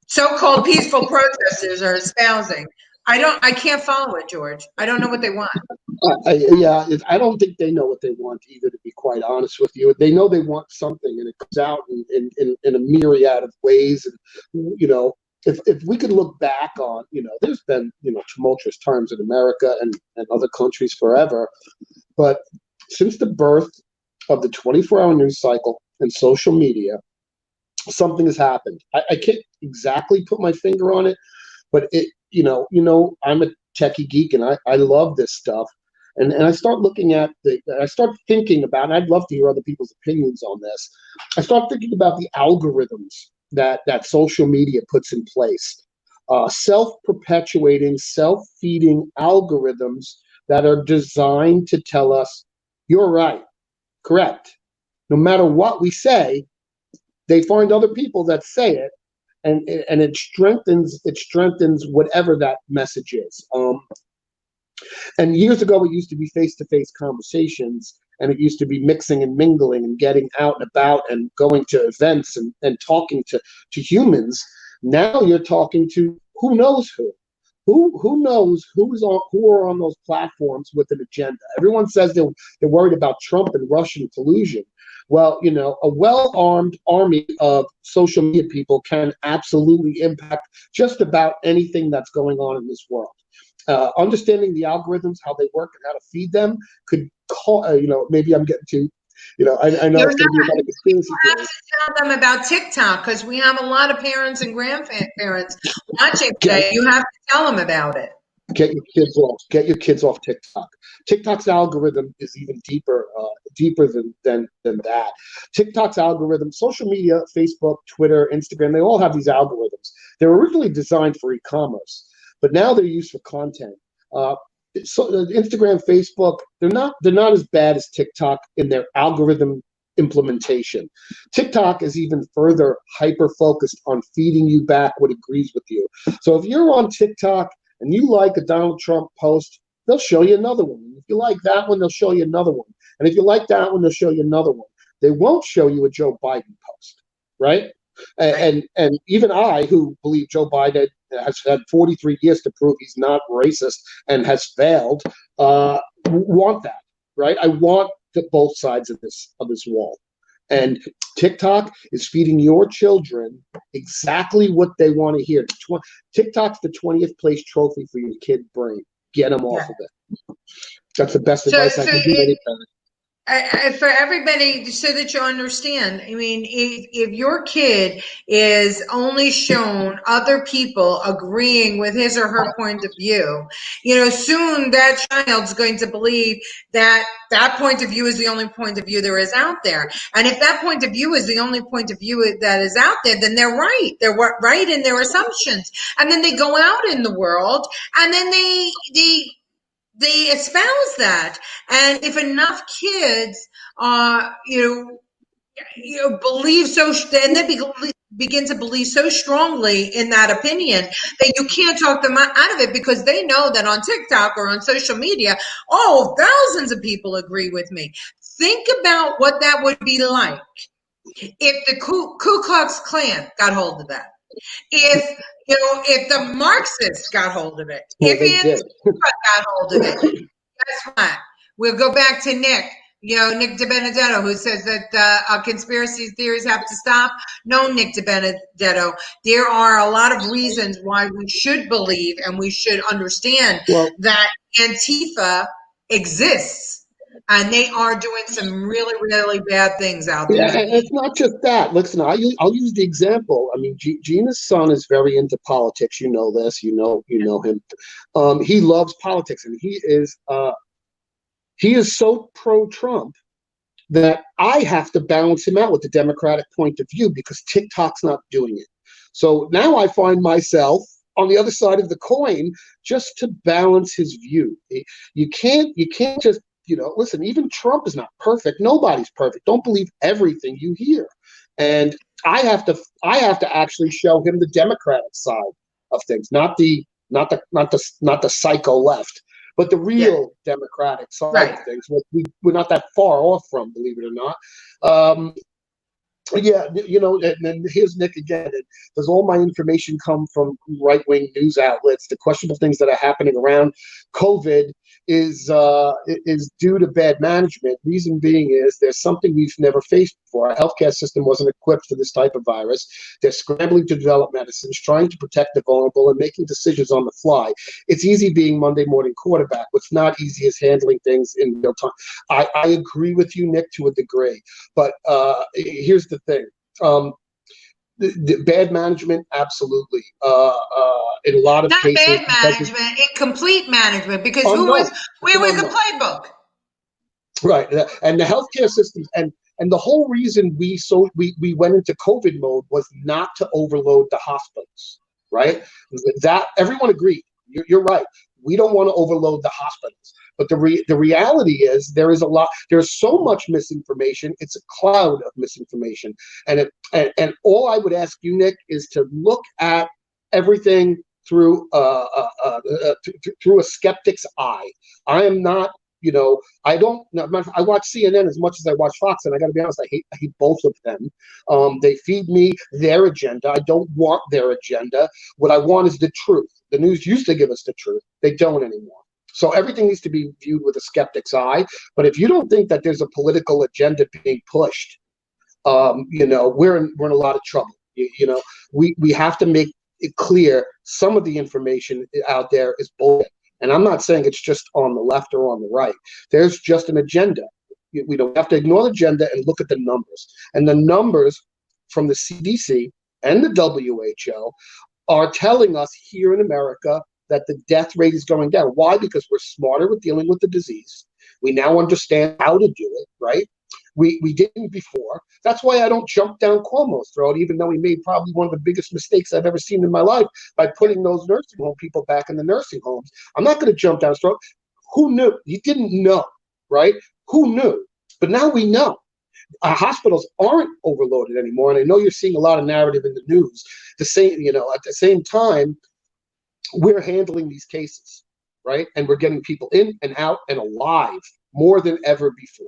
so-called peaceful protesters are espousing. I can't follow it, George. I don't know what they want. I don't think they know what they want either, to be quite honest with you. They know they want something, and it comes out in a myriad of ways. And, if we could look back on, there's been, tumultuous times in America and other countries forever. But since the birth of the 24-hour news cycle and social media, something has happened. I can't exactly put my finger on it, but I'm a techie geek and I love this stuff. And I start looking at I start thinking about, and I'd love to hear other people's opinions on this. I start thinking about the algorithms that social media puts in place. Self-perpetuating, self-feeding algorithms that are designed to tell us, you're right, correct. No matter what we say, they find other people that say it, and it strengthens whatever that message is. And years ago, it used to be face-to-face conversations, and it used to be mixing and mingling and getting out and about and going to events and talking to humans. Now you're talking to who knows who. Who knows who are on those platforms with an agenda? Everyone says they're worried about Trump and Russian collusion. Well, a well-armed army of social media people can absolutely impact just about anything that's going on in this world. Understanding the algorithms, how they work, and how to feed them could maybe I'm getting too, I know it's going to be about a conspiracy You have theory. to tell them about TikTok, because we have a lot of parents and grandparents watching today. You have to tell them about it. Get your kids off TikTok. TikTok's algorithm is even deeper than that. TikTok's algorithm, social media, Facebook, Twitter, Instagram, they all have these algorithms. They're originally designed for e-commerce, but now they're used for content. So Instagram, Facebook, they're not as bad as TikTok in their algorithm implementation. TikTok is even further hyper focused on feeding you back what agrees with you. So if you're on TikTok and you like a Donald Trump post, they'll show you another one. If you like that one, they'll show you another one. And if you like that one, they'll show you another one. They won't show you a Joe Biden post, right? And even I, who believe Joe Biden has had 43 years to prove he's not racist and has failed, want that, right? I want both sides of this wall. And TikTok is feeding your children exactly what they want to hear. TikTok's the 20th place trophy for your kid brain. Get them off of it. That's the best advice I can give any parent. For everybody, so that you understand, I mean, if your kid is only shown other people agreeing with his or her point of view, soon that child's going to believe that point of view is the only point of view there is out there. And if that point of view is the only point of view that is out there, then they're right. They're right in their assumptions. And then they go out in the world, and then they espouse that. And if enough kids believe so, and they begin to believe so strongly in that opinion that you can't talk them out of it, because they know that on TikTok or on social media, thousands of people agree with me. Think about what that would be like if the Ku Klux Klan got hold of that. If the Marxists got hold of it, if Antifa got hold of it, guess what? We'll go back to Nick DiBenedetto, who says that conspiracy theories have to stop. No, Nick DiBenedetto, there are a lot of reasons why we should believe and we should understand that Antifa exists. And they are doing some really, really bad things out there. Yeah, and it's not just that. Listen, I'll use the example. I mean, Gina's son is very into politics. You know this. You know him. He loves politics, and he is so pro-Trump that I have to balance him out with the Democratic point of view, because TikTok's not doing it. So now I find myself on the other side of the coin just to balance his view. You can't just listen, even Trump is not perfect. Nobody's perfect. Don't believe everything you hear. And I have to actually show him the Democratic side of things, not the psycho left, but the real Democratic side of things. We're not that far off from, believe it or not. And then here's Nick again. Does all my information come from right-wing news outlets? The questionable things that are happening around COVID is due to bad management. Reason being is there's something we've never faced before. Our healthcare system wasn't equipped for this type of virus. They're scrambling to develop medicines, trying to protect the vulnerable, and making decisions on the fly. It's easy being Monday morning quarterback. What's not easy is handling things in real time. I agree with you, Nick, to a degree. But here's the thing. The bad management, absolutely. In a lot of Not cases, bad management, incomplete management, because where unknown. was the playbook? Right, and the healthcare systems, and the whole reason we went into COVID mode was not to overload the hospitals. Right, that everyone agreed. You're right. We don't want to overload the hospitals, but the reality is there's so much misinformation. It's a cloud of misinformation, and all I would ask you, Nick, is to look at everything through through a skeptic's eye. I am not. I don't. I watch CNN as much as I watch Fox, and I got to be honest, I hate both of them. They feed me their agenda. I don't want their agenda. What I want is the truth. The news used to give us the truth. They don't anymore. So everything needs to be viewed with a skeptic's eye. But if you don't think that there's a political agenda being pushed, we're in a lot of trouble. We have to make it clear some of the information out there is bullshit. And I'm not saying it's just on the left or on the right. There's just an agenda. We don't have to ignore the agenda and look at the numbers. And the numbers from the CDC and the WHO are telling us here in America that the death rate is going down. Why? Because we're smarter with dealing with the disease. We now understand how to do it, right? We didn't before. That's why I don't jump down Cuomo's throat, even though he made probably one of the biggest mistakes I've ever seen in my life by putting those nursing home people back in the nursing homes. I'm not going to jump down his throat. Who knew? You didn't know, right? Who knew? But now we know. Our hospitals aren't overloaded anymore, and I know you're seeing a lot of narrative in the news. At the same time, we're handling these cases, right? And we're getting people in and out and alive more than ever before.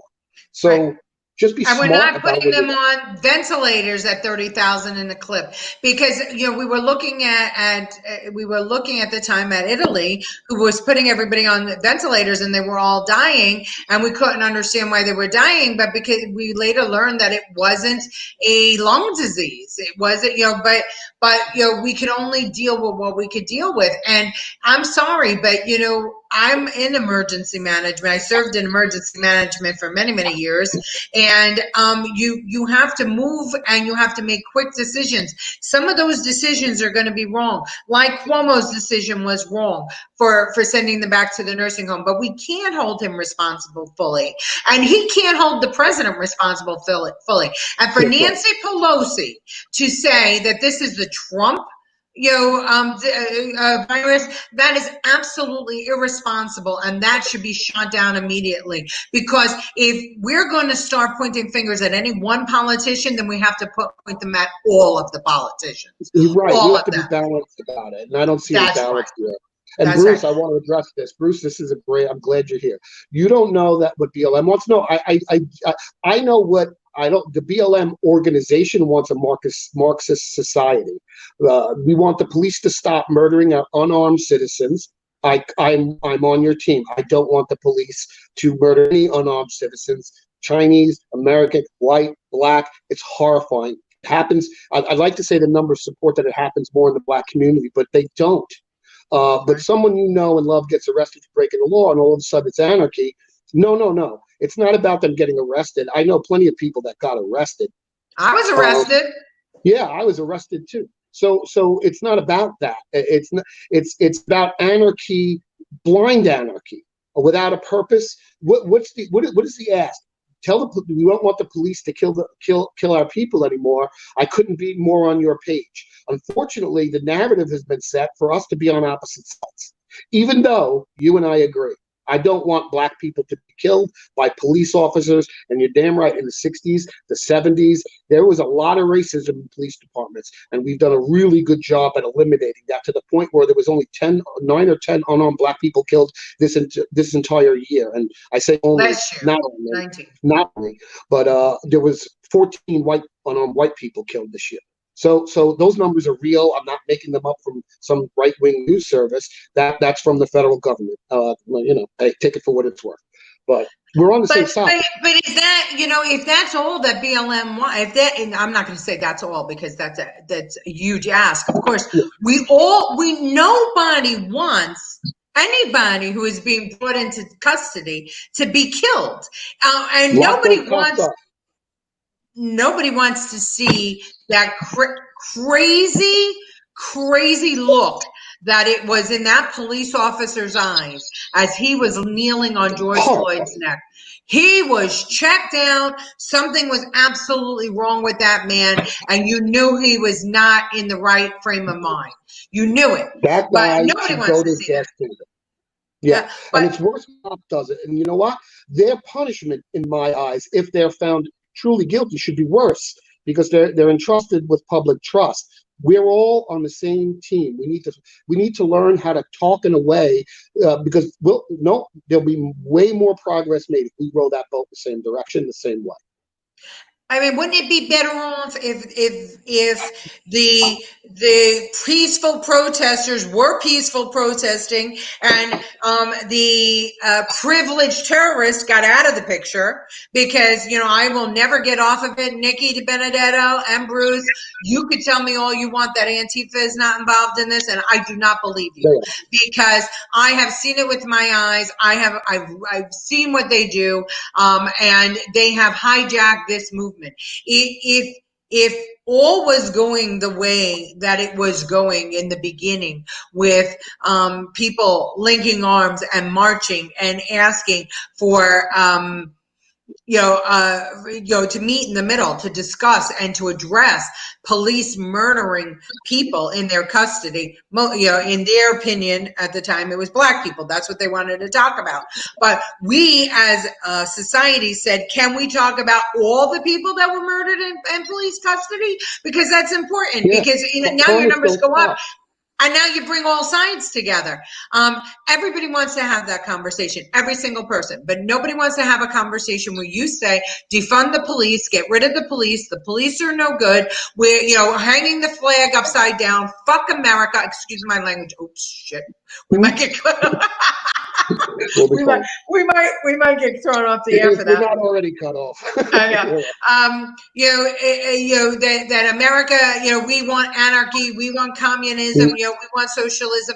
So. Right. Just be smart. And we're not putting them on ventilators at 30,000 in a clip, because we were looking at the time at Italy, who was putting everybody on ventilators, and they were all dying, and we couldn't understand why they were dying. But because we later learned that it wasn't a lung disease, it wasn't but we could only deal with what we could deal with. And I'm sorry, but I'm in emergency management. I served in emergency management for many, many years. And you have to move, and you have to make quick decisions. Some of those decisions are going to be wrong. Like Cuomo's decision was wrong for sending them back to the nursing home. But we can't hold him responsible fully. And he can't hold the president responsible fully. And for Nancy Pelosi to say that this is the Trump virus, that is absolutely irresponsible, and that should be shot down immediately. Because if we're going to start pointing fingers at any one politician, then we have to point them at all of the politicians. You're right. You have to be balanced about it, and I don't see the balance here. And that's Bruce, right. I want to address this. Bruce, this is I'm glad you're here. You don't know that what BLM wants. No, I know what. The BLM organization wants a Marxist society. We want the police to stop murdering our unarmed citizens. I'm on your team. I don't want the police to murder any unarmed citizens, Chinese, American, white, black. It's horrifying. It happens. I'd like to say the numbers support that it happens more in the black community, but they don't. But someone you know and love gets arrested for breaking the law, and all of a sudden it's anarchy. No. It's not about them getting arrested. I know plenty of people that got arrested. I was arrested. Yeah, I was arrested too. So it's not about that. It's about anarchy, blind anarchy, without a purpose. What is the ask? We don't want the police to kill our people anymore. I couldn't be more on your page. Unfortunately, the narrative has been set for us to be on opposite sides, even though you and I agree. I don't want black people to be killed by police officers. And you're damn right, in the 60s, the 70s, there was a lot of racism in police departments. And we've done a really good job at eliminating that, to the point where there was only 9 or 10 unarmed black people killed this entire year. And I say only, not only, but there was 14 unarmed white people killed this year. So those numbers are real. I'm not making them up from some right-wing news service. That's from the federal government. I take it for what it's worth. But we're on the same side. But is that, if that's all that BLM wants, and I'm not going to say that's all, because that's a huge ask. Of course, nobody wants anybody who is being brought into custody to be killed, and nobody wants to see that crazy look that it was in that police officer's eyes as he was kneeling on George Floyd's neck. He was checked out. Something was absolutely wrong with that man, and you knew he was not in the right frame of mind. You knew it. That But guy nobody should wants go to to see gas that. station. Yeah, But and it's worse when cop does it. And you know what? Their punishment, in my eyes, if they're found truly guilty, should be worse because they're entrusted with public trust. We're all on the same team. We need to learn how to talk in a way because there'll be way more progress made if we row that boat the same direction, the same way. I mean, wouldn't it be better off if the peaceful protesters were peaceful protesting and the privileged terrorists got out of the picture? Because, you know, I will never get off of it. Nikki DiBenedetto and Bruce, you could tell me all you want that Antifa is not involved in this, and I do not believe you, because I have seen it with my eyes. I've seen what they do, and they have hijacked this movement. If all was going the way that it was going in the beginning, with people linking arms and marching and asking for to meet in the middle, to discuss and to address police murdering people in their custody. In their opinion, at the time, it was Black people. That's what they wanted to talk about. But we as a society said, can we talk about all the people that were murdered in police custody? Because that's important, because now your numbers go up. And now you bring all sides together. Everybody wants to have that conversation, every single person, but nobody wants to have a conversation where you say, defund the police, get rid of the police are no good. We're, hanging the flag upside down, fuck America, excuse my language. Oops, shit. We might get we might get thrown off the air for that. We're not already cut off. That America, we want anarchy, we want communism, we want socialism.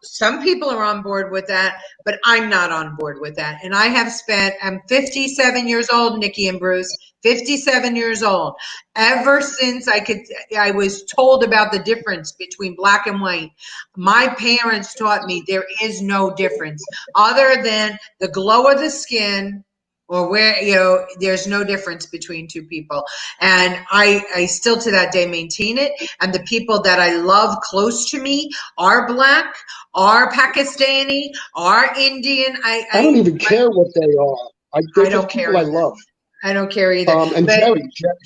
Some people are on board with that, but I'm not on board with that. And I'm 57 years old, Nikki and Bruce, 57 years old. Ever since I was told about the difference between black and white, my parents taught me there is no difference other than the glow of the skin, or where, there's no difference between two people. And I still to that day maintain it. And the people that I love close to me are Black, are Pakistani, are Indian. I don't even care what they are. They're just people I love. I don't care either. And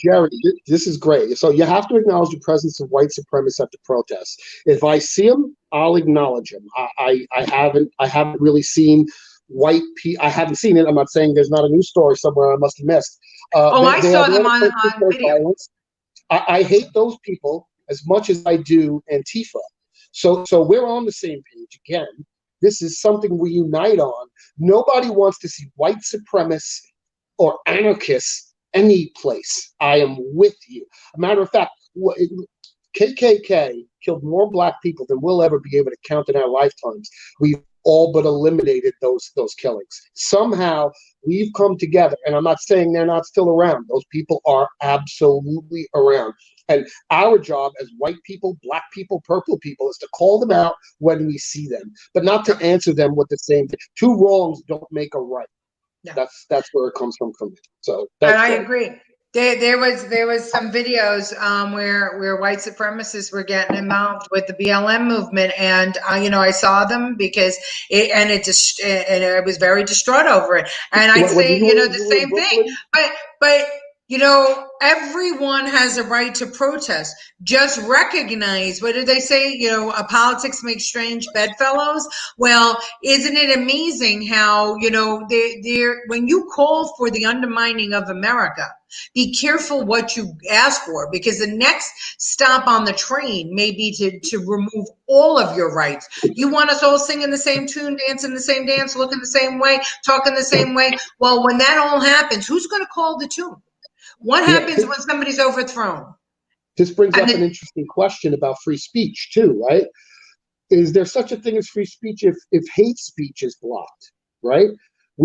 Jerry, this is great. So you have to acknowledge the presence of white supremacists at the protests. If I see them, I'll acknowledge them. I haven't really seen white people. I haven't seen it. I'm not saying there's not a news story somewhere I must have missed. I saw them on video. Violence. I hate those people as much as I do Antifa. So we're on the same page again. This is something we unite on. Nobody wants to see white supremacists or anarchists any place. I am with you. A matter of fact, KKK killed more Black people than we'll ever be able to count in our lifetimes. We've all but eliminated those killings. Somehow we've come together, and I'm not saying they're not still around. Those people are absolutely around. And our job as white people, Black people, purple people is to call them out when we see them, but not to answer them with the same thing. Two wrongs don't make a right. Yeah. That's where it comes from me. So and I agree. There was some videos where white supremacists were getting involved with the BLM movement, and I saw them because I was very distraught over it. And I'd say the same thing, but everyone has a right to protest. Just recognize, what did they say? Politics makes strange bedfellows. Well, isn't it amazing how, when you call for the undermining of America, be careful what you ask for, because the next stop on the train may be to remove all of your rights. You want us all singing the same tune, dancing the same dance, looking the same way, talking the same way. Well, when that all happens, who's going to call the tune? What happens when somebody's overthrown? This brings up an interesting question about free speech too, right? Is there such a thing as free speech if hate speech is blocked, right?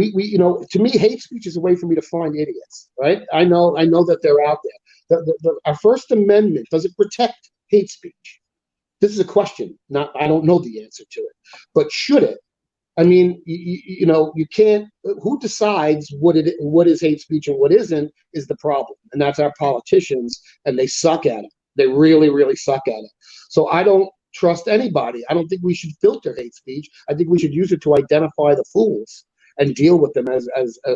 you know, to me, hate speech is a way for me to find idiots, right? I know that they're out there. Our First Amendment, does it protect hate speech? This is a question. Not, I don't know the answer to it, but should it? I mean, you know, you can't. Who decides what is hate speech and what isn't is the problem, and that's our politicians, and they suck at it. They really, really suck at it. So I don't trust anybody. I don't think we should filter hate speech. I think we should use it to identify the fools and deal with them as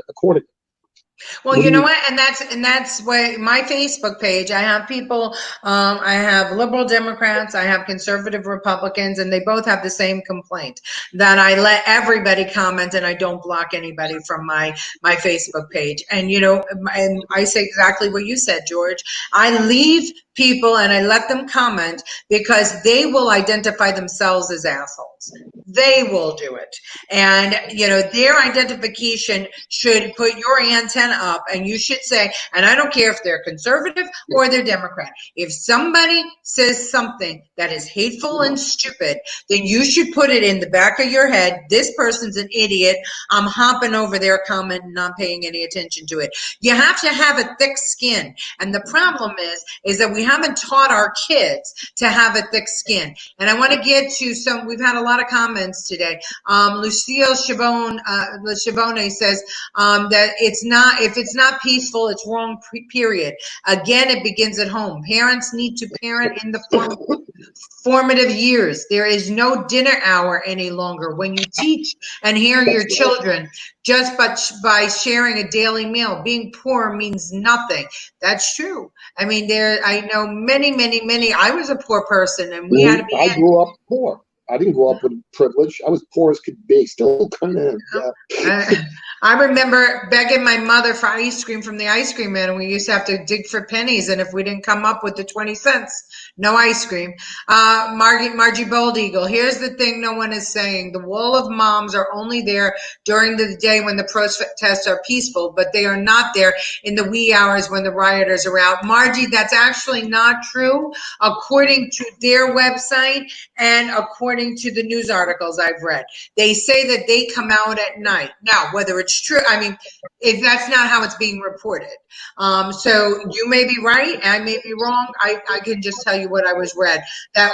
accordingly. Well, you know what, and that's what my Facebook page. I have people. I have liberal Democrats. I have conservative Republicans, and they both have the same complaint that I let everybody comment and I don't block anybody from my Facebook page. And you know, and I say exactly what you said, George. I leave people and I let them comment because they will identify themselves as assholes. They will do it. And, you know, their identification should put your antenna up, and you should say, and I don't care if they're conservative or they're Democrat, if somebody says something that is hateful and stupid, then you should put it in the back of your head. This person's an idiot. I'm hopping over their comment and not paying any attention to it. You have to have a thick skin. And the problem is that we haven't taught our kids to have a thick skin. And I want to get to some, we've had a lot of comments today. Lucille Chavone says that if it's not peaceful, it's wrong, period. Again, it begins at home. Parents need to parent in the formative years. There is no dinner hour any longer. When you teach and hear your children just by sharing a daily meal, being poor means nothing. That's true. I mean, I know many. I was a poor person, and we had to be. I grew up poor. I didn't grow up with privilege. I was poor as could be. Still kind of. Yeah. I remember begging my mother for ice cream from the ice cream man, and we used to have to dig for pennies. And if we didn't come up with the 20 cents, no ice cream. Margie Bold Eagle. Here's the thing no one is saying. The wall of moms are only there during the day when the protests are peaceful, but they are not there in the wee hours when the rioters are out. Margie, that's actually not true, according to their website and according to the news articles I've read. They say that they come out at night. Now, whether it's true, I mean, if that's not how it's being reported. So you may be right, I may be wrong. I can just tell you what I was read, that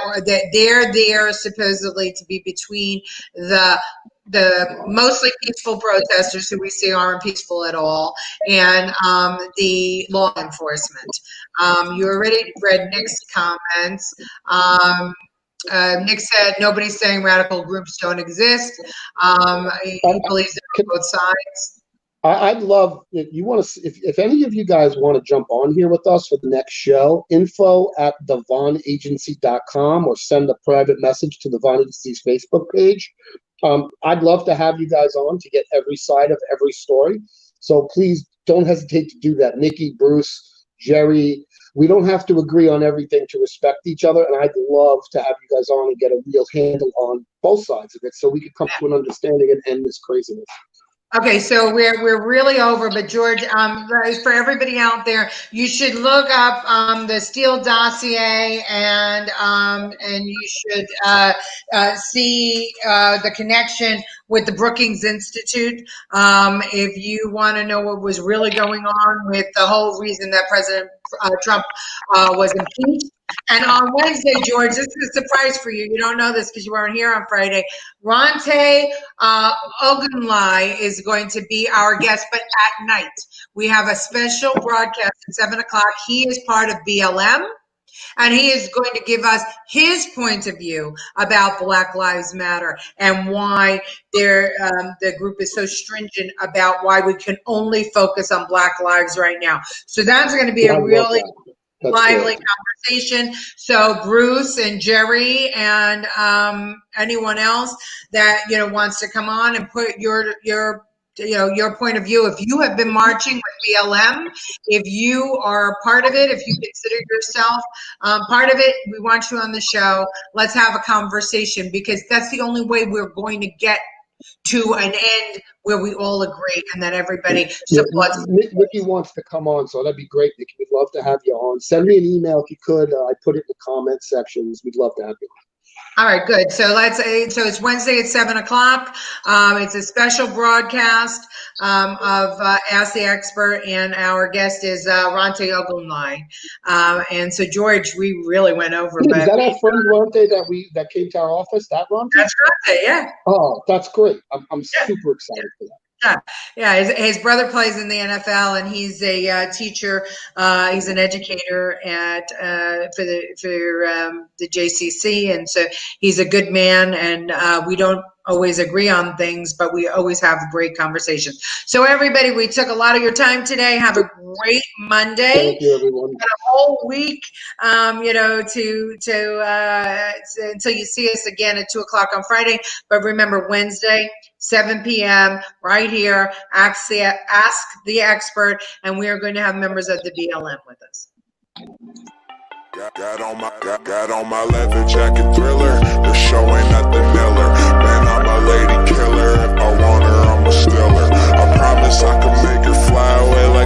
they're there supposedly to be between the mostly peaceful protesters who we see aren't peaceful at all, and the law enforcement. You already read Nick's comments. Nick said nobody's saying radical groups don't exist. He believes they're on both sides. I'd love if you want to, if any of you guys want to jump on here with us for the next show, info@thevonagency.com, or send a private message to the Vaughn Agency's Facebook page. I'd love to have you guys on to get every side of every story. So please don't hesitate to do that. Nikki, Bruce, Jerry, we don't have to agree on everything to respect each other. And I'd love to have you guys on and get a real handle on both sides of it so we can come to an understanding and end this craziness. Okay, so we're really over, but George, for everybody out there, you should look up the Steele Dossier, and you should see the connection with the Brookings Institute. If you want to know what was really going on with the whole reason that President Trump was impeached. And on Wednesday, George, this is a surprise for you. You don't know this because you weren't here on Friday. Ronte Ogunlai is going to be our guest, but at night. We have a special broadcast at 7 o'clock. He is part of BLM, and he is going to give us his point of view about Black Lives Matter and why the group is so stringent about why we can only focus on Black lives right now. So that's going to be a really lively conversation. So Bruce and Jerry and anyone else that wants to come on and put your point of view. If you have been marching with BLM, if you are part of it, if you consider yourself part of it, we want you on the show. Let's have a conversation, because that's the only way we're going to get to an end where we all agree and that everybody supports. Nikki wants to come on, so that'd be great, Nikki. We'd love to have you on. Send me an email if you could. I put it in the comment sections. We'd love to have you. All right, good. So so it's Wednesday at 7 o'clock. It's a special broadcast of Ask the Expert, and our guest is Ronte Ogumlai. And so, George, we really went over, Is but that our friend Ronte that came to our office? That Ronte? that's Ronte, yeah. Oh, that's great. I'm super excited for that. Yeah. His brother plays in the NFL, and he's a teacher. He's an educator at for the JCC, and so he's a good man. And we don't always agree on things, but we always have great conversations. So, everybody, we took a lot of your time today. Have a great Monday. Thank you, everyone. A whole week, until you see us again at 2 o'clock on Friday. But remember, Wednesday, 7 p.m. right here. Ask the Expert, and we are going to have members of the BLM with us. Got on my leather jacket thriller. The show ain't nothing iller. Man, I'm a lady killer. If I want her, I'ma steal her. I promise I can make her fly away like